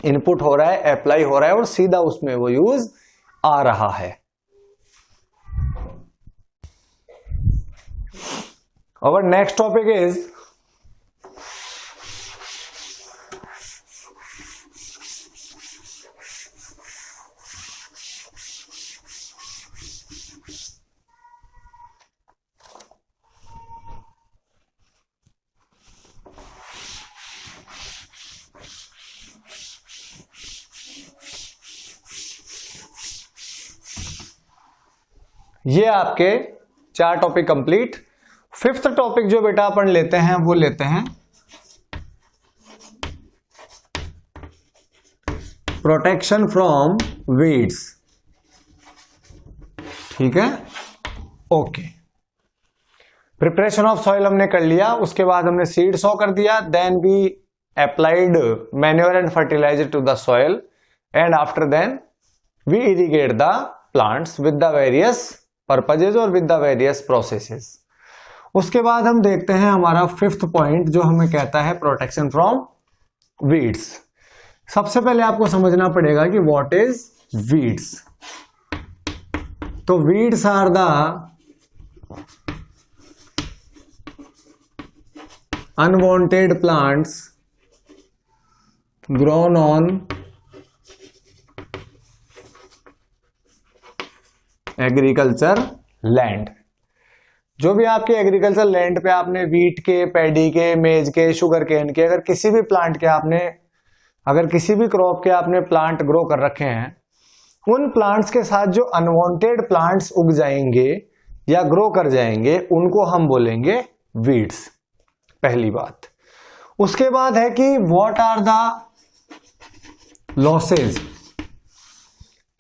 इनपुट हो रहा है, अप्लाई हो रहा है, और सीधा उसमें वो यूज आ रहा है। Our next topic is ये आपके 4 टॉपिक कंप्लीट। 5th टॉपिक जो बेटा अपन लेते हैं वो लेते हैं प्रोटेक्शन फ्रॉम वीड्स। ठीक है, ओके। प्रिपरेशन ऑफ सॉइल हमने कर लिया, उसके बाद हमने सीड सो कर दिया, then we applied manure and fertiliser to the soil, and after then we irrigate the plants with the various purposes और विद द वेरियस प्रोसेसेस। उसके बाद हम देखते हैं हमारा 5th पॉइंट जो हमें कहता है प्रोटेक्शन फ्रॉम वीड्स। सबसे पहले आपको समझना पड़ेगा कि व्हाट इज वीड्स। तो weeds are the unwanted plants grown on agriculture land. जो भी आपके एग्रीकल्चर लैंड पे आपने वीट के, पैडी के, मेज के, शुगर केन के, अगर किसी भी प्लांट के आपने, अगर किसी भी क्रॉप के आपने प्लांट ग्रो कर रखे हैं, उन प्लांट्स के साथ जो अनवांटेड प्लांट्स उग जाएंगे या ग्रो कर जाएंगे उनको हम बोलेंगे वीड्स। पहली बात। उसके बाद है कि व्हाट आर द लॉसेज,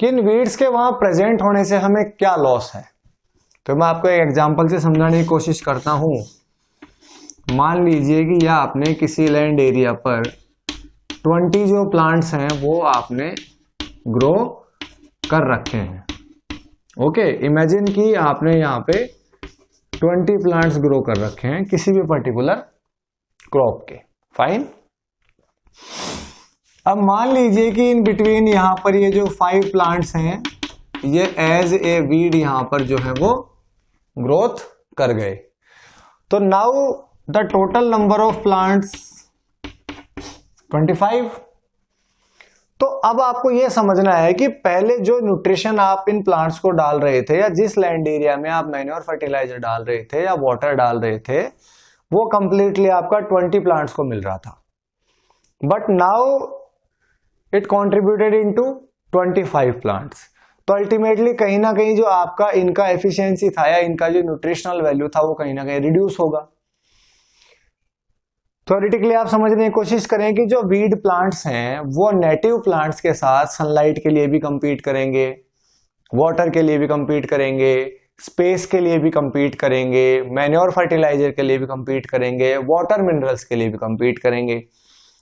किन वीड्स के वहां प्रेजेंट होने से हमें क्या लॉस है। तो मैं आपको एक एग्जांपल से समझाने की कोशिश करता हूं। मान लीजिए कि या आपने किसी लैंड एरिया पर 20 जो प्लांट्स हैं वो आपने ग्रो कर रखे हैं। ओके, इमेजिन कि आपने यहाँ पे 20 प्लांट्स ग्रो कर रखे हैं किसी भी पर्टिकुलर क्रॉप के। फाइन। अब मान लीजिए कि इन बिटवीन यहां पर ये जो 5 प्लांट्स हैं ये एज ए वीड यहां पर जो है वो ग्रोथ कर गए। तो now the total number of plants 25। तो अब आपको यह समझना है कि पहले जो न्यूट्रिशन आप इन प्लांट्स को डाल रहे थे, या जिस लैंड एरिया में आप मैन्योर फर्टिलाइजर डाल रहे थे या वाटर डाल रहे थे, वो कंप्लीटली आपका 20 प्लांट्स को मिल रहा था। But now it contributed into 25 plants. तो अल्टीमेटली कहीं ना कहीं जो आपका इनका एफिशिएंसी था या इनका जो न्यूट्रिशनल वैल्यू था वो कहीं ना कहीं रिड्यूस होगा। थ्योरेटिकली आप समझने की कोशिश करें कि जो वीड प्लांट्स हैं वो नेटिव प्लांट्स के साथ सनलाइट के लिए भी compete करेंगे, वाटर के लिए भी compete करेंगे, स्पेस के लिए भी compete करेंगे, मैन्योर फर्टिलाइजर के लिए भी compete करेंगे, वाटर मिनरल्स के लिए भी compete करेंगे,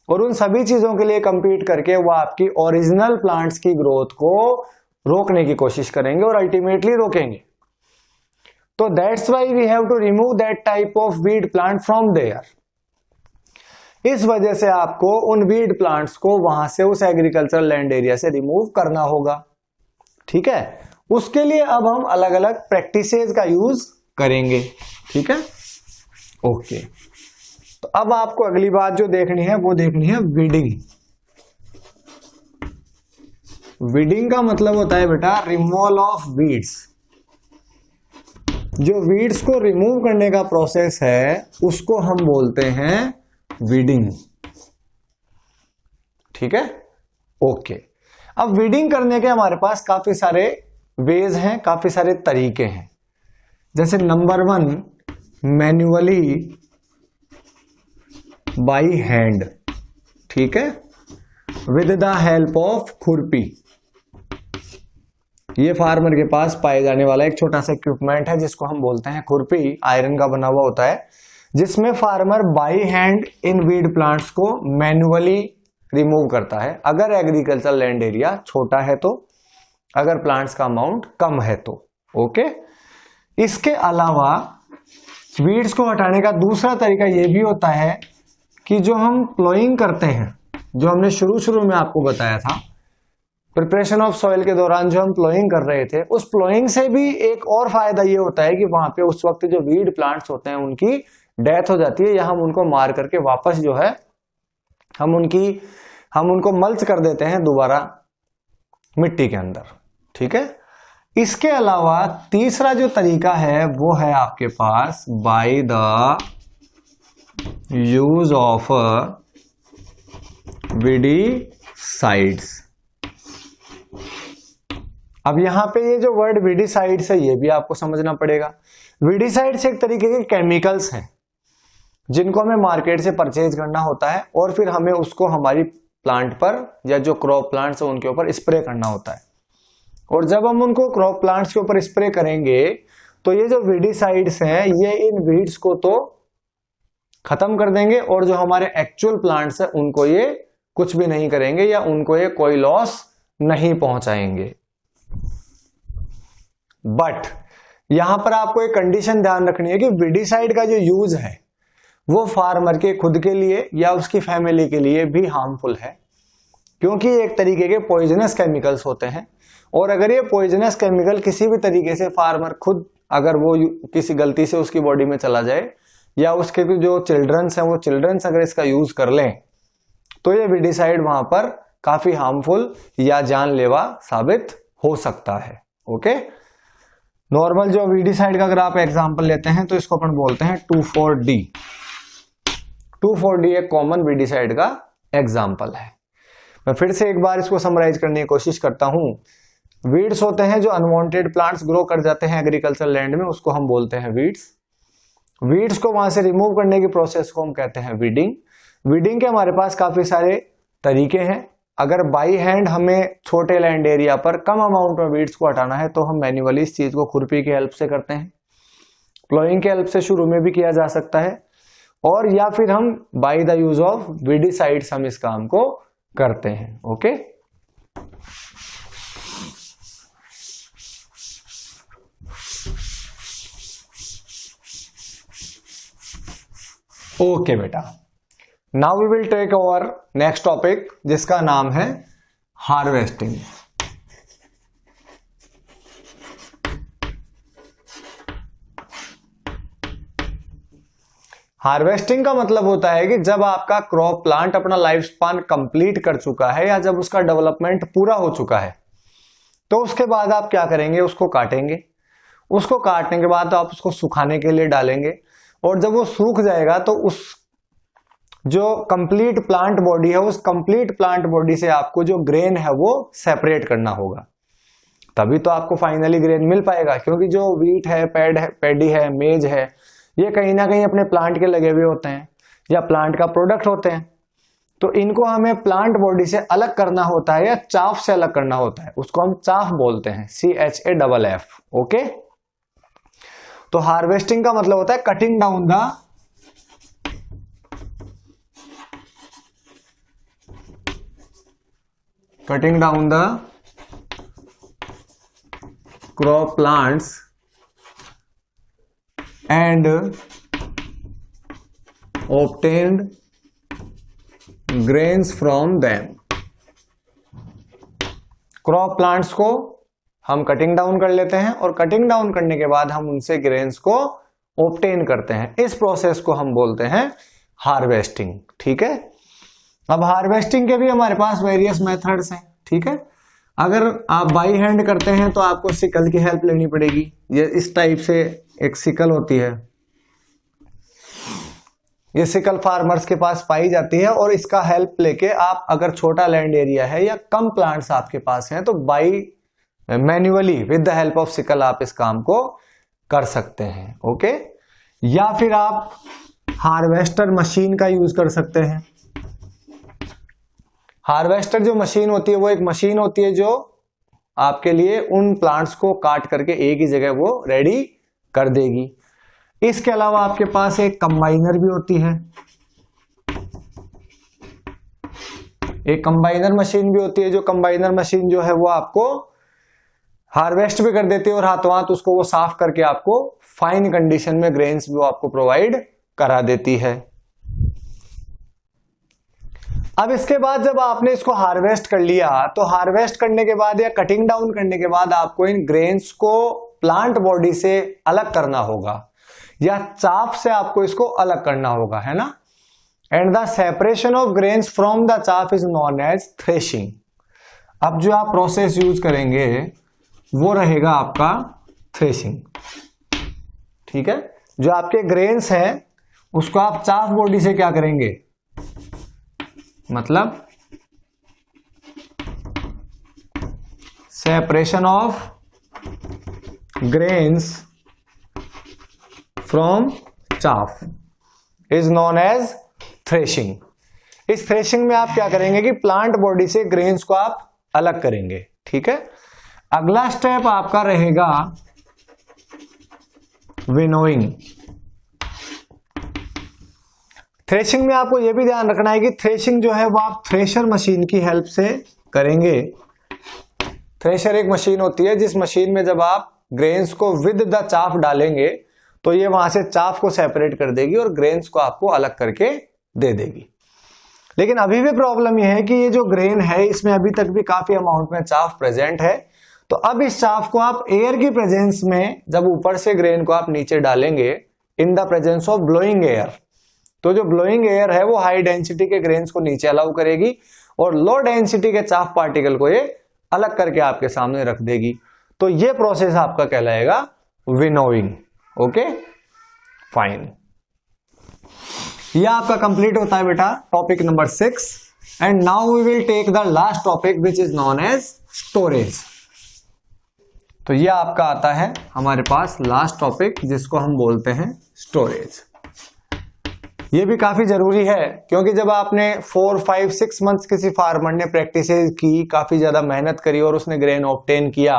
और उन सभी चीजों के लिए compete करके वो आपकी ओरिजिनल प्लांट्स की ग्रोथ को रोकने की कोशिश करेंगे और अल्टीमेटली रोकेंगे। तो that's why we have to remove that type of weed plant from there. इस वजह से आपको उन वीड प्लांट्स को वहां से उस एग्रीकल्चर लैंड एरिया से रिमूव करना होगा। ठीक है, उसके लिए अब हम अलग अलग प्रैक्टिसेस का यूज करेंगे। ठीक है, ओके। तो अब आपको अगली बात जो देखनी है वो देखनी है वीडिंग। वीडिंग का मतलब होता है बेटा रिमूवल ऑफ वीड्स। जो वीड्स को रिमूव करने का प्रोसेस है उसको हम बोलते हैं वीडिंग। ठीक है, ओके। अब वीडिंग करने के हमारे पास काफी सारे वेज हैं, काफी सारे तरीके हैं। जैसे नंबर 1, मैन्युअली बाई हैंड। ठीक है, विद द हेल्प ऑफ खुरपी। ये फार्मर के पास पाए जाने वाला एक छोटा सा इक्विपमेंट है जिसको हम बोलते हैं खुरपी। आयरन का बना हुआ होता है, जिसमें farmer by hand in weed plants को मैन्युअली रिमूव करता है, अगर एग्रीकल्चर लैंड एरिया छोटा है तो, अगर प्लांट्स का अमाउंट कम है तो। ओके, इसके अलावा वीड्स को हटाने का दूसरा तरीका यह भी होता है कि जो हम प्लोइंग करते हैं, जो हमने शुरू में आपको बताया था प्रिपरेशन ऑफ सॉइल के दौरान जो हम प्लोइंग कर रहे थे, उस प्लोइंग से भी एक और फायदा ये होता है कि वहां पे उस वक्त जो वीड प्लांट्स होते हैं उनकी डेथ हो जाती है, या हम उनको मार करके वापस जो है हम उनको मल्च कर देते हैं दोबारा मिट्टी के अंदर। ठीक है, इसके अलावा तीसरा जो तरीका है वो है आपके पास by the use of weedicides. अब यहां पे ये जो वर्ड वीडीसाइड्स है ये भी आपको समझना पड़ेगा। वीडीसाइड्स एक तरीके के केमिकल्स हैं जिनको हमें मार्केट से परचेज करना होता है और फिर हमें उसको हमारी प्लांट पर या जो क्रॉप प्लांट्स है उनके ऊपर स्प्रे करना होता है। और जब हम उनको क्रॉप प्लांट्स के ऊपर स्प्रे करेंगे तो ये जो वीडीसाइड्स हैं ये इन वीड्स को तो खत्म कर देंगे और जो हमारे एक्चुअल प्लांट्स है उनको ये कुछ भी नहीं करेंगे या उनको ये कोई लॉस नहीं पहुंचाएंगे। बट यहां पर आपको एक कंडीशन ध्यान रखनी है कि वीडीसाइड का जो यूज है वो फार्मर के खुद के लिए या उसकी फैमिली के लिए भी हार्मफुल है, क्योंकि एक तरीके के पॉइजनस केमिकल्स होते हैं। और अगर ये पॉइजनस केमिकल किसी भी तरीके से फार्मर खुद अगर वो किसी गलती से उसकी बॉडी में चला जाए या उसके जो चिल्ड्रंस हैं वो चिल्ड्रंस अगर इसका यूज कर लें तो ये वीडीसाइड वहां पर काफी हार्मफुल या जानलेवा साबित हो सकता है। ओके, नॉर्मल जो वीडीसाइड का अगर आप एग्जांपल लेते हैं तो इसको अपन बोलते हैं 2,4-D। 2,4-D एक कॉमन वीडीसाइड का एग्जांपल है। मैं फिर से एक बार इसको समराइज करने की कोशिश करता हूं। वीड्स होते हैं जो अनवांटेड प्लांट्स ग्रो कर जाते हैं एग्रीकल्चर लैंड में, उसको हम बोलते हैं वीड्स। वीड्स को वहां से रिमूव करने की प्रोसेस को हम कहते हैं वीडिंग। वीडिंग के हमारे पास काफी सारे तरीके हैं। अगर बाई हैंड हमें छोटे लैंड एरिया पर कम अमाउंट में वीड्स को हटाना है तो हम मैन्युअली इस चीज को खुरपी की हेल्प से करते हैं। प्लोइंग की हेल्प से शुरू में भी किया जा सकता है, और या फिर हम by the use of weedicides हम इस काम को करते हैं। ओके, ओके बेटा, now we will take our next topic जिसका नाम है हार्वेस्टिंग। हार्वेस्टिंग का मतलब होता है कि जब आपका क्रॉप प्लांट अपना लाइफ स्पान कंप्लीट कर चुका है या जब उसका डेवलपमेंट पूरा हो चुका है तो उसके बाद आप क्या करेंगे, उसको काटेंगे। उसको काटने के बाद आप उसको सुखाने के लिए डालेंगे, और जब वो सूख जाएगा तो उस जो कंप्लीट प्लांट बॉडी है उस कंप्लीट प्लांट बॉडी से आपको जो ग्रेन है वो सेपरेट करना होगा, तभी तो आपको फाइनली ग्रेन मिल पाएगा। क्योंकि जो वीट है, पैडी है, मेज है, ये कहीं ना कहीं अपने प्लांट के लगे हुए होते हैं या प्लांट का प्रोडक्ट होते हैं, तो इनको हमें प्लांट बॉडी से अलग करना होता है या चाफ से अलग करना होता है, उसको हम चाफ बोलते हैं, CHAFF। ओके, तो हार्वेस्टिंग का मतलब होता है cutting down the crop plants and obtained grains from them. Crop plants को हम कटिंग डाउन कर लेते हैं और कटिंग डाउन करने के बाद हम उनसे ग्रेन्स को ऑब्टेन करते हैं। इस प्रोसेस को हम बोलते हैं हार्वेस्टिंग। ठीक है, अब हार्वेस्टिंग के भी हमारे पास वेरियस मेथड्स हैं। ठीक है, अगर आप बाई हैंड करते हैं तो आपको सिकल की हेल्प लेनी पड़ेगी। ये इस टाइप से एक सिकल होती है, ये सिकल फार्मर्स के पास पाई जाती है और इसका हेल्प लेके आप अगर छोटा लैंड एरिया है या कम प्लांट्स आपके पास हैं तो by manually with the help of sickle आप इस काम को कर सकते हैं। ओके, या फिर आप हार्वेस्टर मशीन का यूज कर सकते हैं। हार्वेस्टर जो मशीन होती है वो एक मशीन होती है जो आपके लिए उन प्लांट्स को काट करके एक ही जगह वो रेडी कर देगी। इसके अलावा आपके पास एक कंबाइनर भी होती है, एक कंबाइनर मशीन भी होती है। जो कंबाइनर मशीन जो है वो आपको हार्वेस्ट भी कर देती है और हाथों हाथ उसको वो साफ करके आपको फाइन कंडीशन में ग्रेन्स भी वो आपको प्रोवाइड करा देती है। अब इसके बाद जब आपने इसको हार्वेस्ट कर लिया तो हार्वेस्ट करने के बाद या कटिंग डाउन करने के बाद आपको इन ग्रेन्स को प्लांट बॉडी से अलग करना होगा या चाफ से आपको इसको अलग करना होगा, है ना। And the separation of grains from the chaff is known as threshing. अब जो आप प्रोसेस यूज करेंगे वो रहेगा आपका थ्रेशिंग। ठीक है, जो आपके ग्रेन्स हैं उसको आप चाफ बॉडी से क्या करेंगे, मतलब separation of grains from chaff is known as threshing. इस थ्रेशिंग में आप क्या करेंगे कि प्लांट बॉडी से ग्रेन्स को आप अलग करेंगे। ठीक है, अगला स्टेप आपका रहेगा विनोइंग। थ्रेशिंग में आपको यह भी ध्यान रखना है कि थ्रेशिंग जो है वो आप थ्रेशर मशीन की हेल्प से करेंगे। थ्रेशर एक मशीन होती है जिस मशीन में जब आप ग्रेन्स को विद द चाफ डालेंगे तो ये वहां से चाफ को सेपरेट कर देगी और ग्रेन्स को आपको अलग करके दे देगी। लेकिन अभी भी प्रॉब्लम यह है कि ये जो ग्रेन है इसमें अभी तक भी काफी अमाउंट में चाफ प्रेजेंट है। तो अब इस चाफ को आप एयर की प्रेजेंस में जब ऊपर से ग्रेन को आप नीचे डालेंगे in the presence of blowing air, तो जो ब्लोइंग एयर है वो हाई डेंसिटी के ग्रेन्स को नीचे अलाउ करेगी और लो डेंसिटी के चाफ पार्टिकल को ये अलग करके आपके सामने रख देगी। तो ये प्रोसेस आपका कहलाएगा विनोइंग। ओके फाइन, यह आपका कंप्लीट होता है बेटा topic number 6। And now we will take the last topic which is known as storage. तो यह आपका आता है हमारे पास लास्ट टॉपिक जिसको हम बोलते हैं स्टोरेज। ये भी काफी जरूरी है क्योंकि जब आपने 4, 5, 6 मंथ्स किसी फार्मर ने प्रैक्टिस की, काफी ज्यादा मेहनत करी और उसने ग्रेन ऑब्टेन किया,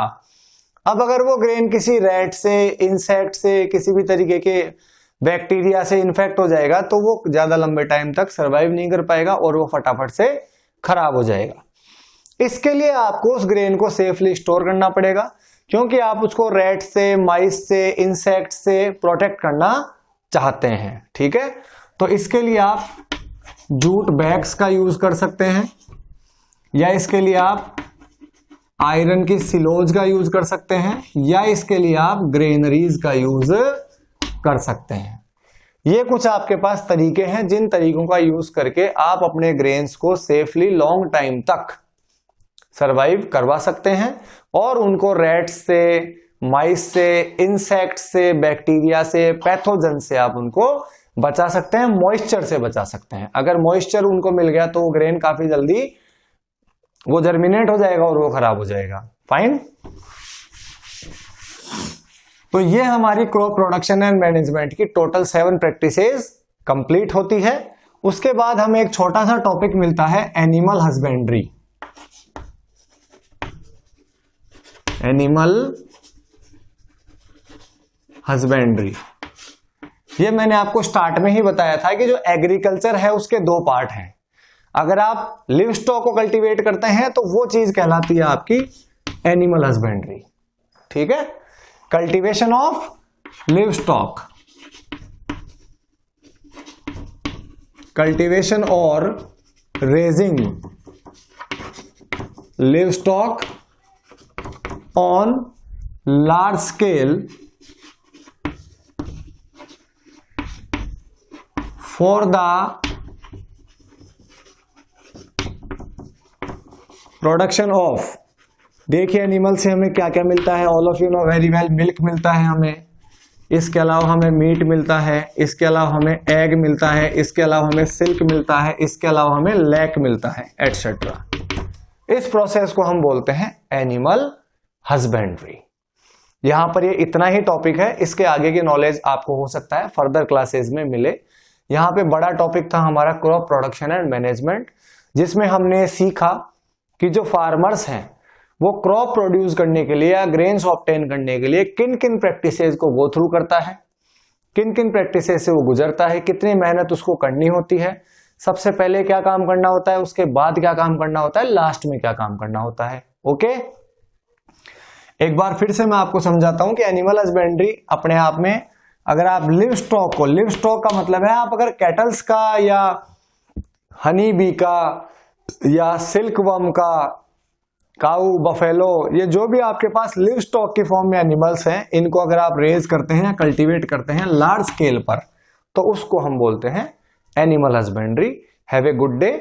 अब अगर वो ग्रेन किसी रैट से, इंसेक्ट से, किसी भी तरीके के बैक्टीरिया से इन्फेक्ट हो जाएगा तो वो ज्यादा लंबे टाइम तक सरवाइव नहीं कर पाएगा और वो फटाफट से खराब हो जाएगा। इसके लिए आपको उस ग्रेन को सेफली स्टोर करना पड़ेगा क्योंकि आप उसको रैट से, माइस से, इंसेक्ट से प्रोटेक्ट करना चाहते हैं। ठीक है, तो इसके लिए आप जूट बैग्स का यूज कर सकते हैं या इसके लिए आप आयरन की सिलोज का यूज कर सकते हैं या इसके लिए आप ग्रेनरीज का यूज कर सकते हैं। ये कुछ आपके पास तरीके हैं जिन तरीकों का यूज करके आप अपने ग्रेन्स को सेफली लॉन्ग टाइम तक सरवाइव करवा सकते हैं और उनको रैट्स से, माइस से, इंसेक्ट से, बैक्टीरिया से, पैथोजन से आप उनको बचा सकते हैं, मॉइस्चर से बचा सकते हैं। अगर मॉइस्चर उनको मिल गया तो वो ग्रेन काफी जल्दी वो जर्मिनेट हो जाएगा और वो खराब हो जाएगा। फाइन, तो ये हमारी क्रॉप प्रोडक्शन एंड मैनेजमेंट की टोटल 7 प्रैक्टिसेस कंप्लीट होती है। उसके बाद हमें एक छोटा सा टॉपिक मिलता है एनिमल हस्बेंड्री। एनिमल हस्बेंड्री, ये मैंने आपको स्टार्ट में ही बताया था कि जो एग्रीकल्चर है उसके 2 पार्ट हैं। अगर आप लिव स्टॉक को कल्टीवेट करते हैं तो वो चीज कहलाती है आपकी एनिमल हस्बेंड्री। ठीक है, cultivation of livestock, cultivation और raising livestock on large scale for the production of, देखिए एनिमल से हमें क्या क्या मिलता है, all of you know very well, milk मिलता है हमें, इसके अलावा हमें मीट मिलता है, इसके अलावा हमें एग मिलता है, इसके अलावा हमें सिल्क मिलता है, इसके अलावा हमें लैक मिलता है, एटसेट्रा। इस प्रोसेस को हम बोलते हैं एनिमल हस्बेंड्री। यहां पर ये इतना ही टॉपिक है, इसके आगे की नॉलेज आपको हो सकता है फर्दर क्लासेस में मिले। यहां पे बड़ा टॉपिक था हमारा क्रॉप प्रोडक्शन एंड मैनेजमेंट, जिसमें हमने सीखा कि जो फार्मर्स हैं वो क्रॉप प्रोड्यूस करने के लिए या ग्रेन्स ऑब्टेन करने के लिए किन किन प्रैक्टिसेस को गो थ्रू करता है, किन किन प्रैक्टिसेस से वो गुजरता है, कितनी मेहनत उसको करनी होती है, सबसे पहले क्या काम करना होता है, उसके बाद क्या काम करना होता है, लास्ट में क्या काम करना होता है। ओके, एक बार फिर से मैं आपको समझाता हूं कि एनिमल हस्बेंड्री अपने आप में, अगर आप लिव स्टॉक को, लिव स्टॉक का मतलब है आप अगर कैटल्स का या हनी बी का या सिल्क वर्म का, काऊ, बफेलो, ये जो भी आपके पास लिव स्टॉक की फॉर्म में एनिमल्स हैं, इनको अगर आप रेज करते हैं या कल्टीवेट करते हैं लार्ज स्केल पर, तो उसको हम बोलते हैं animal husbandry. Have a good day.